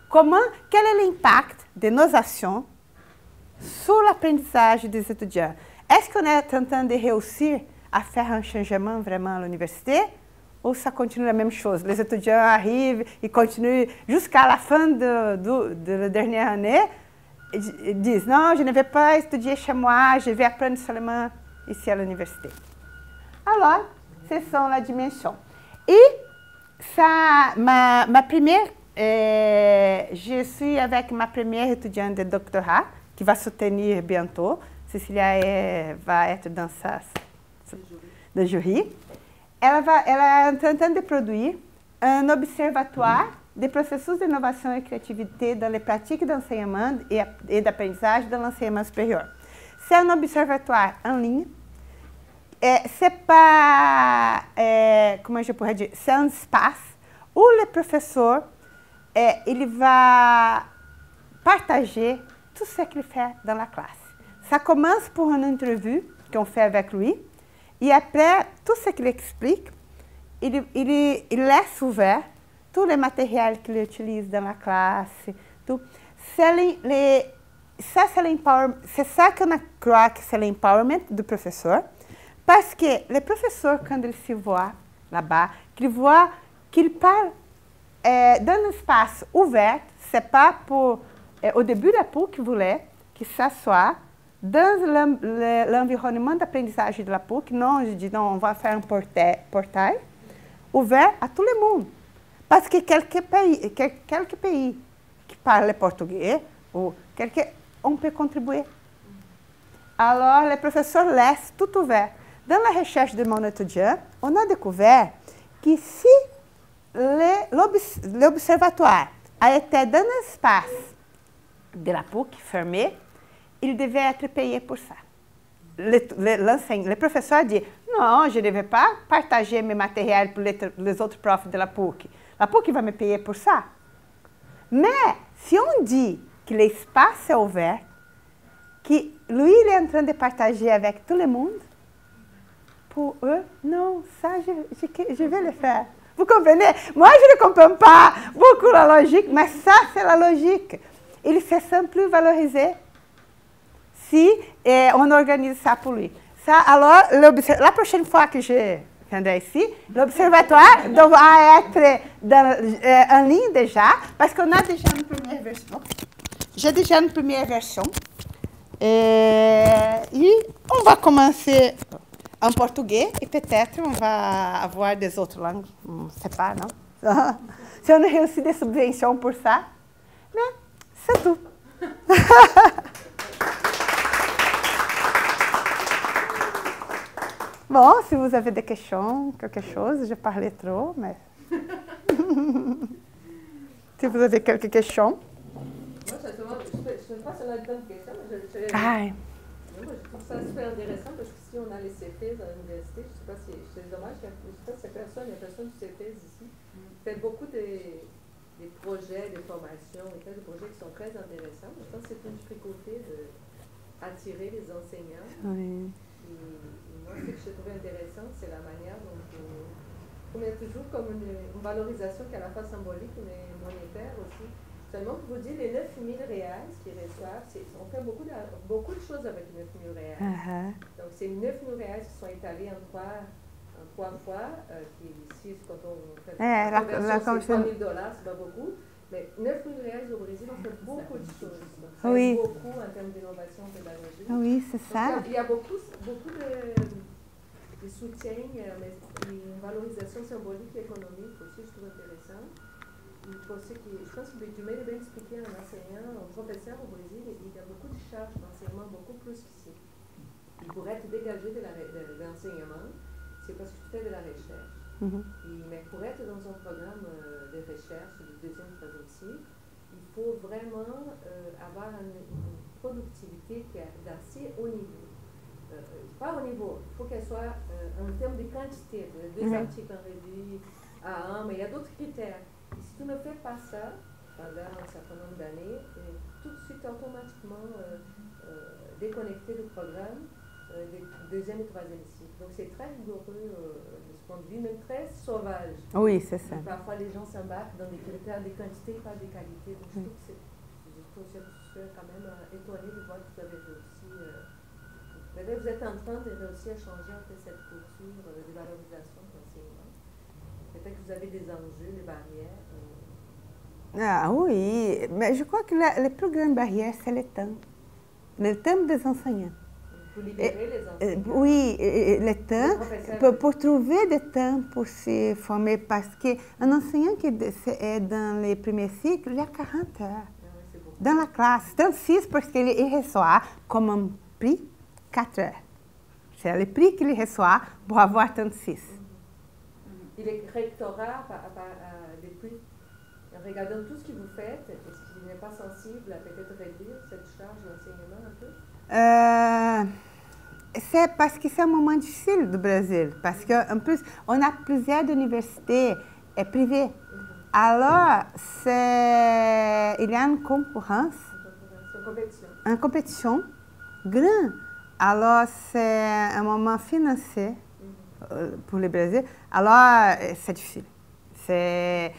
Quel est l'impact de nos actions sur l'apprentissage des étudiants? Est-ce qu'on est en train de réussir à faire un changement vraiment à l'université? Ou ça continue la même chose? Les étudiants arrivent et continuent jusqu'à la fin de la dernière année et disent « Non, je ne vais pas étudier chez moi, je vais apprendre seulement ici à l'université. » Alors, ce sont la dimension. Et ça, ma première... je suis avec ma première étudiante de doctorat qui va soutenir bientôt. Cécilia va être dans le jury. Elle est en train de produire un observatoire des processus d'innovation et créativité dans les pratiques d'enseignement et d'apprentissage dans l'enseignement supérieur. C'est un observatoire en ligne. C'est pas, comment je pourrais dire, c'est un espace où le professeur il va partager tout ce qu'il fait dans la classe. Ça commence pour une interview qu'on fait avec lui, et après, tout ce qu'il explique, il laisse ouvert tous les matériels qu'il utilise dans la classe. Tout. C'est ça qu'on croit que c'est l'empowerment du professeur, parce que le professeur, quand il se voit là-bas, qu'il parle dans un espace ouvert, ce n'est pas pour... au début, la PUC voulait que ça soit dans l'environnement d'apprentissage de la PUC. Non, je dis non, on va faire un portail ouvert à tout le monde. Parce que quelques pays qui parlent portugais, on peut contribuer. Alors, le professeur laisse tout ouvert. Dans la recherche de mon étudiant, on a découvert que si l'observatoire a été dans l'espace de la PUC fermé, il devait être payé pour ça. Le professeur dit, non, je ne vais pas partager mes matériels pour les autres profs de la PUC. La PUC va me payer pour ça. Mais si on dit que l'espace est ouvert, que lui, il est en train de partager avec tout le monde, pour eux, non, ça, je vais le faire. Vous comprenez? Moi, je ne comprends pas beaucoup la logique, mais ça, c'est la logique. Il se sent plus valorisé si on organise ça pour lui. Ça, alors, la prochaine fois que je viendrai ici, l'observatoire doit être en ligne déjà, parce qu'on a déjà une première version. J'ai déjà une première version. Et on va commencer en portugais et peut-être on va avoir des autres langues. On ne sait pas, non? Si on a reçu des subventions pour ça, mais c'est tout. Bon, si vous avez des questions, quelque chose, je parlais trop, mais... Si vous avez quelques questions. Moi, je ne sais pas si on a le temps de questions, mais moi, je trouve ça super intéressant parce que si on a les CFES à l'université, je ne sais pas si c'est dommage, je ne sais pas si il y a personne du CFES ici. Fait beaucoup des projets, des formations, des projets qui sont très intéressants. Je pense que c'est une difficulté d'attirer les enseignants. Oui. Et moi, ce que j'ai trouvé intéressant, c'est la manière dont on a toujours comme une valorisation qui est à la fois symbolique mais monétaire aussi. Seulement, pour vous dire, les 9 000 réals qu'ils reçoivent, on fait beaucoup de choses avec les 9 000 réals. Donc, c'est 9 000 réals qui sont étalés en trois fois, qui ici, quand on fait la conversion, c'est $3 000, c'est pas beaucoup. Mais 9 000 réals au Brésil, on fait beaucoup de choses. Donc, ça aide beaucoup en termes d'innovation pédagogique. Oui, c'est ça. Donc, il y a beaucoup de soutien, mais une valorisation symbolique et économique aussi, je trouve intéressant. Je pense que tu m'as bien expliqué un enseignant, un professeur au Brésil, il y a beaucoup de charges d'enseignement, beaucoup plus qu'ici. Il pourrait être dégagé de l'enseignement, c'est parce que tu fais de la recherche. Mais pour être dans un programme de recherche de deuxième, troisième cycle, il faut vraiment avoir une productivité qui est d'assez haut niveau. Pas au niveau, il faut qu'elle soit en termes de quantité, de 2 articles en revue à 1, mais il y a d'autres critères. Et si tu ne fais pas ça pendant un certain nombre d'années, tout de suite automatiquement déconnecté du programme des deuxième et troisième cycle. Donc c'est très rigoureux de ce point de vue, même très sauvage. Oui, c'est ça. Et parfois les gens s'embarquent dans des critères de quantité, pas de qualité. Donc je suis quand même étonnée de voir que vous avez réussi. Peut-être vous êtes en train de réussir à changer un peu cette culture de valorisation de l'enseignement. Peut-être que vous avez des enjeux, des barrières. Ah oui, mais je crois que la plus grande barrière, c'est le temps des enseignants. Pour libérer les enseignants. Oui, le temps, pour trouver du temps pour se former, parce qu'un enseignant qui est dans les premiers cycles, il a 40 heures dans la classe, 36 parce qu'il reçoit comme un prix 4 heures. C'est le prix qu'il reçoit pour avoir 36. Et le rectorat, depuis, en regardant tout ce que vous faites, est-ce qu'il n'est pas sensible à peut-être réduire cette charge d'enseignement un peu? C'est parce que c'est un moment difficile du Brésil, parce qu'en plus, on a plusieurs universités privées. Alors, il y a une concurrence, une compétition grande. Alors, c'est un moment financier pour le Brésil. Alors, c'est difficile. Et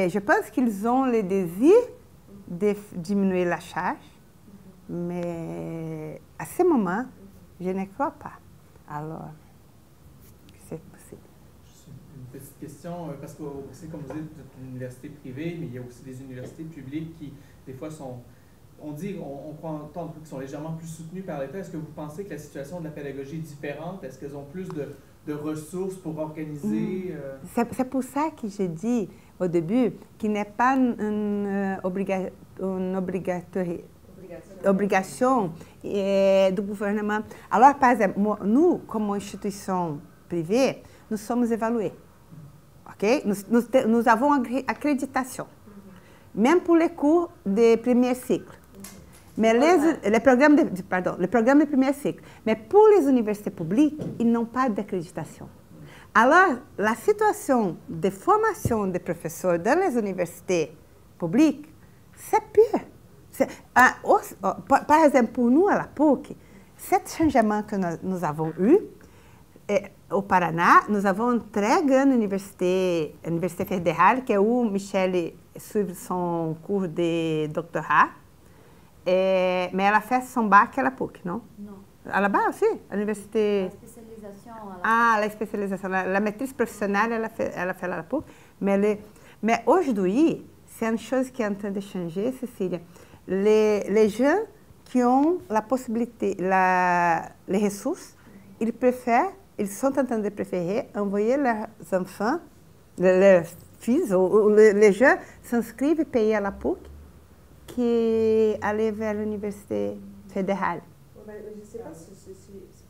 je pense qu'ils ont le désir de diminuer la charge, mais à ce moment, je ne crois pas. Alors, c'est possible. Juste une petite question, parce que c'est comme vous dites, une université privée, mais il y a aussi des universités publiques qui, des fois, sont... On croit entendre qu'ils sont légèrement plus soutenus par l'État. Est-ce que vous pensez que la situation de la pédagogie est différente? Est-ce qu'elles ont plus de ressources pour organiser? C'est pour ça que j'ai dit au début qu'il n'est pas une obligation do gouvernement. Alors, par exemple, nous, comme instituição privée, nous sommes évalués. Ok? ok? Nous avons accréditation, même pour les cours de premier cycle. Mais les programmes de premier cycle. Mais pour les universités publiques, ils n'ont pas d'accréditation. Alors, la situation de formation des professeurs dans les universités publiques, c'est pire. Par exemple, pour nous, à la PUC, ce changement que nous avons eu, au Paraná, nous avons une très grande université fédérale, que est où Michelle suit son cours de doctorat. Mais elle a fait son bac à la PUC, non? Non. À la base aussi, à l'université... La spécialisation à la Ah, la spécialisation. La maîtrise professionnelle, elle a fait à la PUC. Mais aujourd'hui, c'est une chose qui est en train de changer, Cécilia. Les gens qui ont la possibilité, les ressources, ils sont en train de préférer envoyer leurs enfants, leurs fils, ou les gens s'inscrivent et payent à la PUC, qui aller vers l'université fédérale. Je ne sais pas si c'est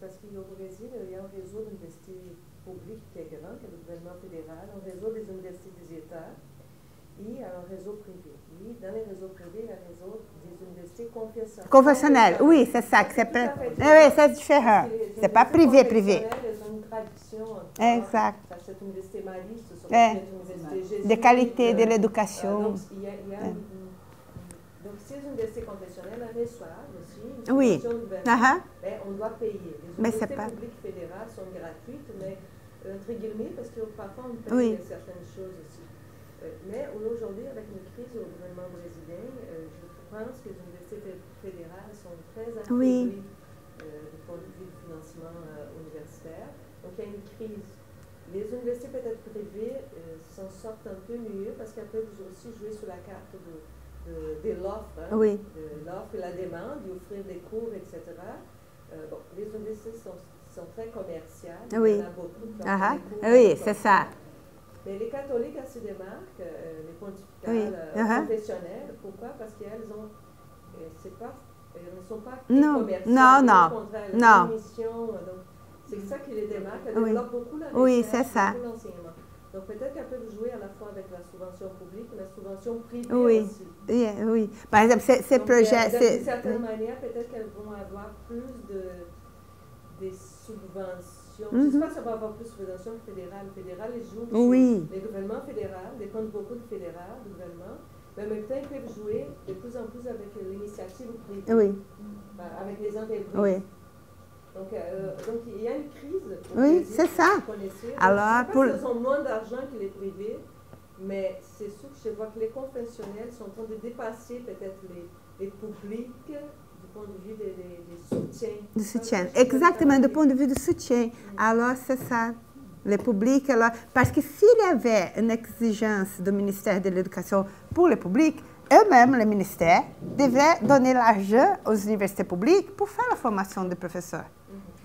parce qu'au Brésil, il y a un réseau d'universités publiques qui est grand, qui est le gouvernement fédéral, un réseau des universités des États et un réseau privé. Et dans les réseaux privés, il y a un réseau des universités confessionnelles. Confessionnelles, oui, c'est ça. Oui, c'est différent. C'est pas privé. Elles ont une tradition. Exact. Cette université mariste, cette université de qualité de l'éducation. Donc, ces universités confessionnelles reçoivent aussi une subvention du gouvernement. Mais on doit payer. Les mais universités publiques fédérales sont gratuites, mais entre guillemets, parce que parfois on paye certaines choses aussi. Mais aujourd'hui, avec une crise au gouvernement brésilien, je pense que les universités fédérales sont très affaiblies du point de vue du financement universitaire. Donc, il y a une crise. Les universités peut-être privées s'en sortent un peu mieux parce qu'elles peuvent aussi jouer sur la carte de l'offre, l'offre et la demande, d'offrir des cours, etc. Les universités sont très commerciales, il y en a beaucoup qui offrent des cours. Oui, c'est ça. Mais les catholiques, elles se démarquent, les pontificales confessionnelles. Pourquoi? Parce qu'elles ne sont pas commerciales. Non. C'est ça qui les démarque. Elles développent beaucoup la recherche, beaucoup l'enseignement. Donc peut-être qu'elles peuvent jouer à la fois avec la subvention publique et la subvention privée aussi. Oui. Par exemple, ces projets... D'une certaine manière, peut-être qu'elles vont avoir plus des subventions. Je ne sais pas si on va avoir plus de subventions fédérales. Les fédérales, ils jouent aussi. Les gouvernements fédéraux dépendent beaucoup du fédéral, du gouvernement. Mais en même temps, ils peuvent jouer de plus en plus avec l'initiative privée. Avec les entreprises. Donc, il y a une crise. C'est ça. Alors, ils ont moins d'argent que les privés, mais c'est sûr que je vois que les confessionnels sont en train de dépasser peut-être les publics du point de vue des soutiens. Du soutien, exactement, du point de vue du soutien. Alors, c'est ça. Les publics, alors, parce que s'il y avait une exigence du ministère de l'Éducation pour les publics, eux-mêmes, les ministères, devraient donner l'argent aux universités publiques pour faire la formation des professeurs.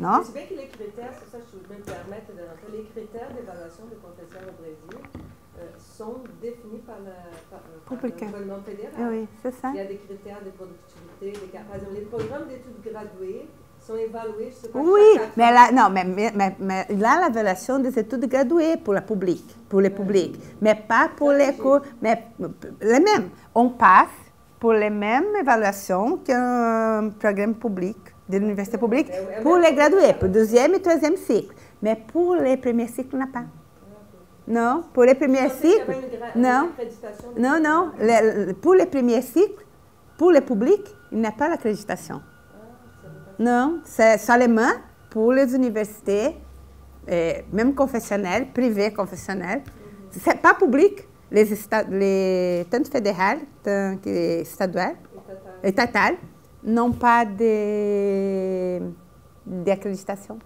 Non? Je sais bien que les critères, c'est ça que je me permettre de rentrer, les critères d'évaluation des professeurs au Brésil sont définis par le gouvernement fédéral. Oui, c'est ça. Il y a des critères de productivité, par exemple, les programmes d'études graduées sont évalués, je sais pas. Oui, mais là, l'évaluation des études graduées pour les publics, mais pas pour les cours, mais les mêmes. On passe pour les mêmes évaluations qu'un programme public de l'université publique pour les gradués, pour le deuxième et troisième cycle. Mais pour les premiers cycles, on n'a pas. Non, pour les premiers cycles, non. Pour les premiers cycles, pour le public, il n'y a pas l'accréditation. Non, c'est seulement pour les universités, même confessionnelles, privées confessionnelles. Ce n'est pas public, tant fédérales, tant estaduales, étatales, n'ont pas d'accréditation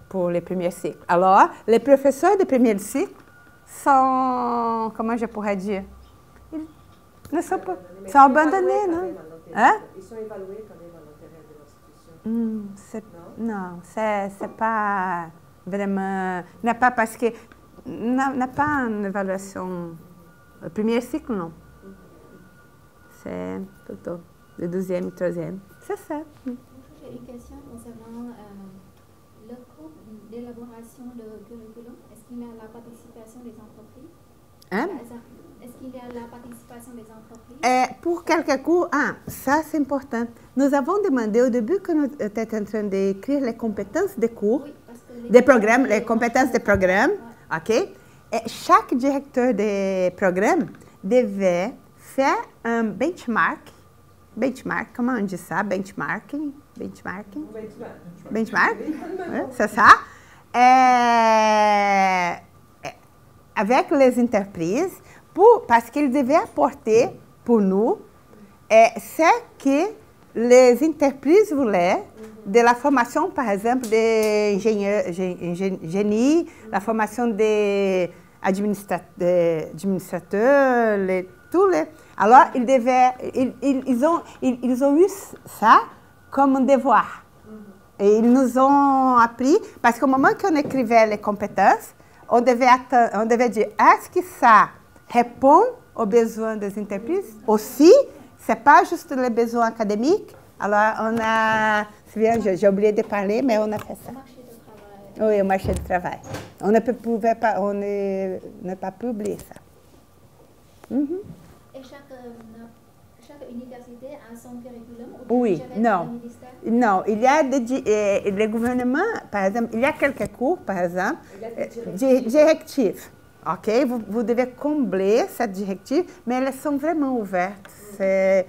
pour les premiers cycles. Alors, les professeurs de premier cycle sont, comment je pourrais dire, ils ne sont pas, sont abandonnés, non? Ils sont évalués quand même à l'intérieur de l'institution. Non, c'est pas vraiment, n'est pas parce que, n'a pas une évaluation, le premier cycle, non. C'est plutôt le deuxième et troisième. C'est ça. J'ai une question concernant le cours l'élaboration de curriculum, est-ce qu'il y a la participation des entreprises? Hein? Est-ce qu'il y a la participation des entreprises? Pour quelques cours, ça c'est important. Nous avons demandé au début que nous étions en train d'écrire les compétences des cours, Oui, parce que des programmes, les compétences des programmes, ok? Et chaque directeur des programmes devait faire un benchmark, comment on dit ça? Benchmark, c'est ça? Avec les entreprises, parce qu'ils devaient apporter pour nous ce que les entreprises voulaient de la formation, par exemple, des génie, la formation des administrateurs, tous les... Alors, ils ont eu ça comme un devoir. Et ils nous ont appris, parce qu'au moment qu'on écrivait les compétences, on devait dire, est-ce que ça répond aux besoins des entreprises aussi? Ce n'est pas juste les besoins académiques. Alors, on a... J'ai oublié de parler, mais on a fait ça. Le marché du travail. Oui, le marché du travail. On n'a pas pu oublier ça. Et chaque université a son curriculum? Oui, non. Non, il y a le gouvernement, par exemple, il y a quelques cours, par exemple, directives. OK, vous devez combler cette directive, mais elles sont vraiment ouvertes. C'est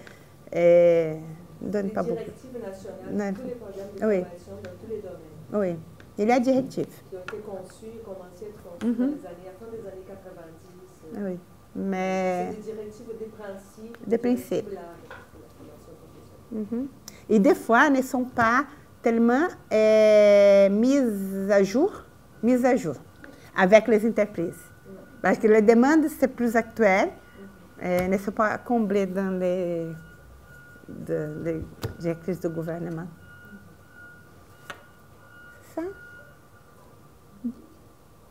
directives nationales, tous les programmes de formation dans tous les domaines. Oui, il y a directives. Qui ont été conçues, commencé à être conçues dans les années, à la fin des années 90. Oui, mais... C'est des directives, des principes. Des principes. Et des fois, elles ne sont pas tellement mises à jour avec les entreprises. Parce que les demandes, c'est plus actuel, ne sont pas comblées dans les directives du gouvernement. C'est ça?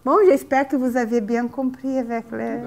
Bon, j'espère que vous avez bien compris avec les...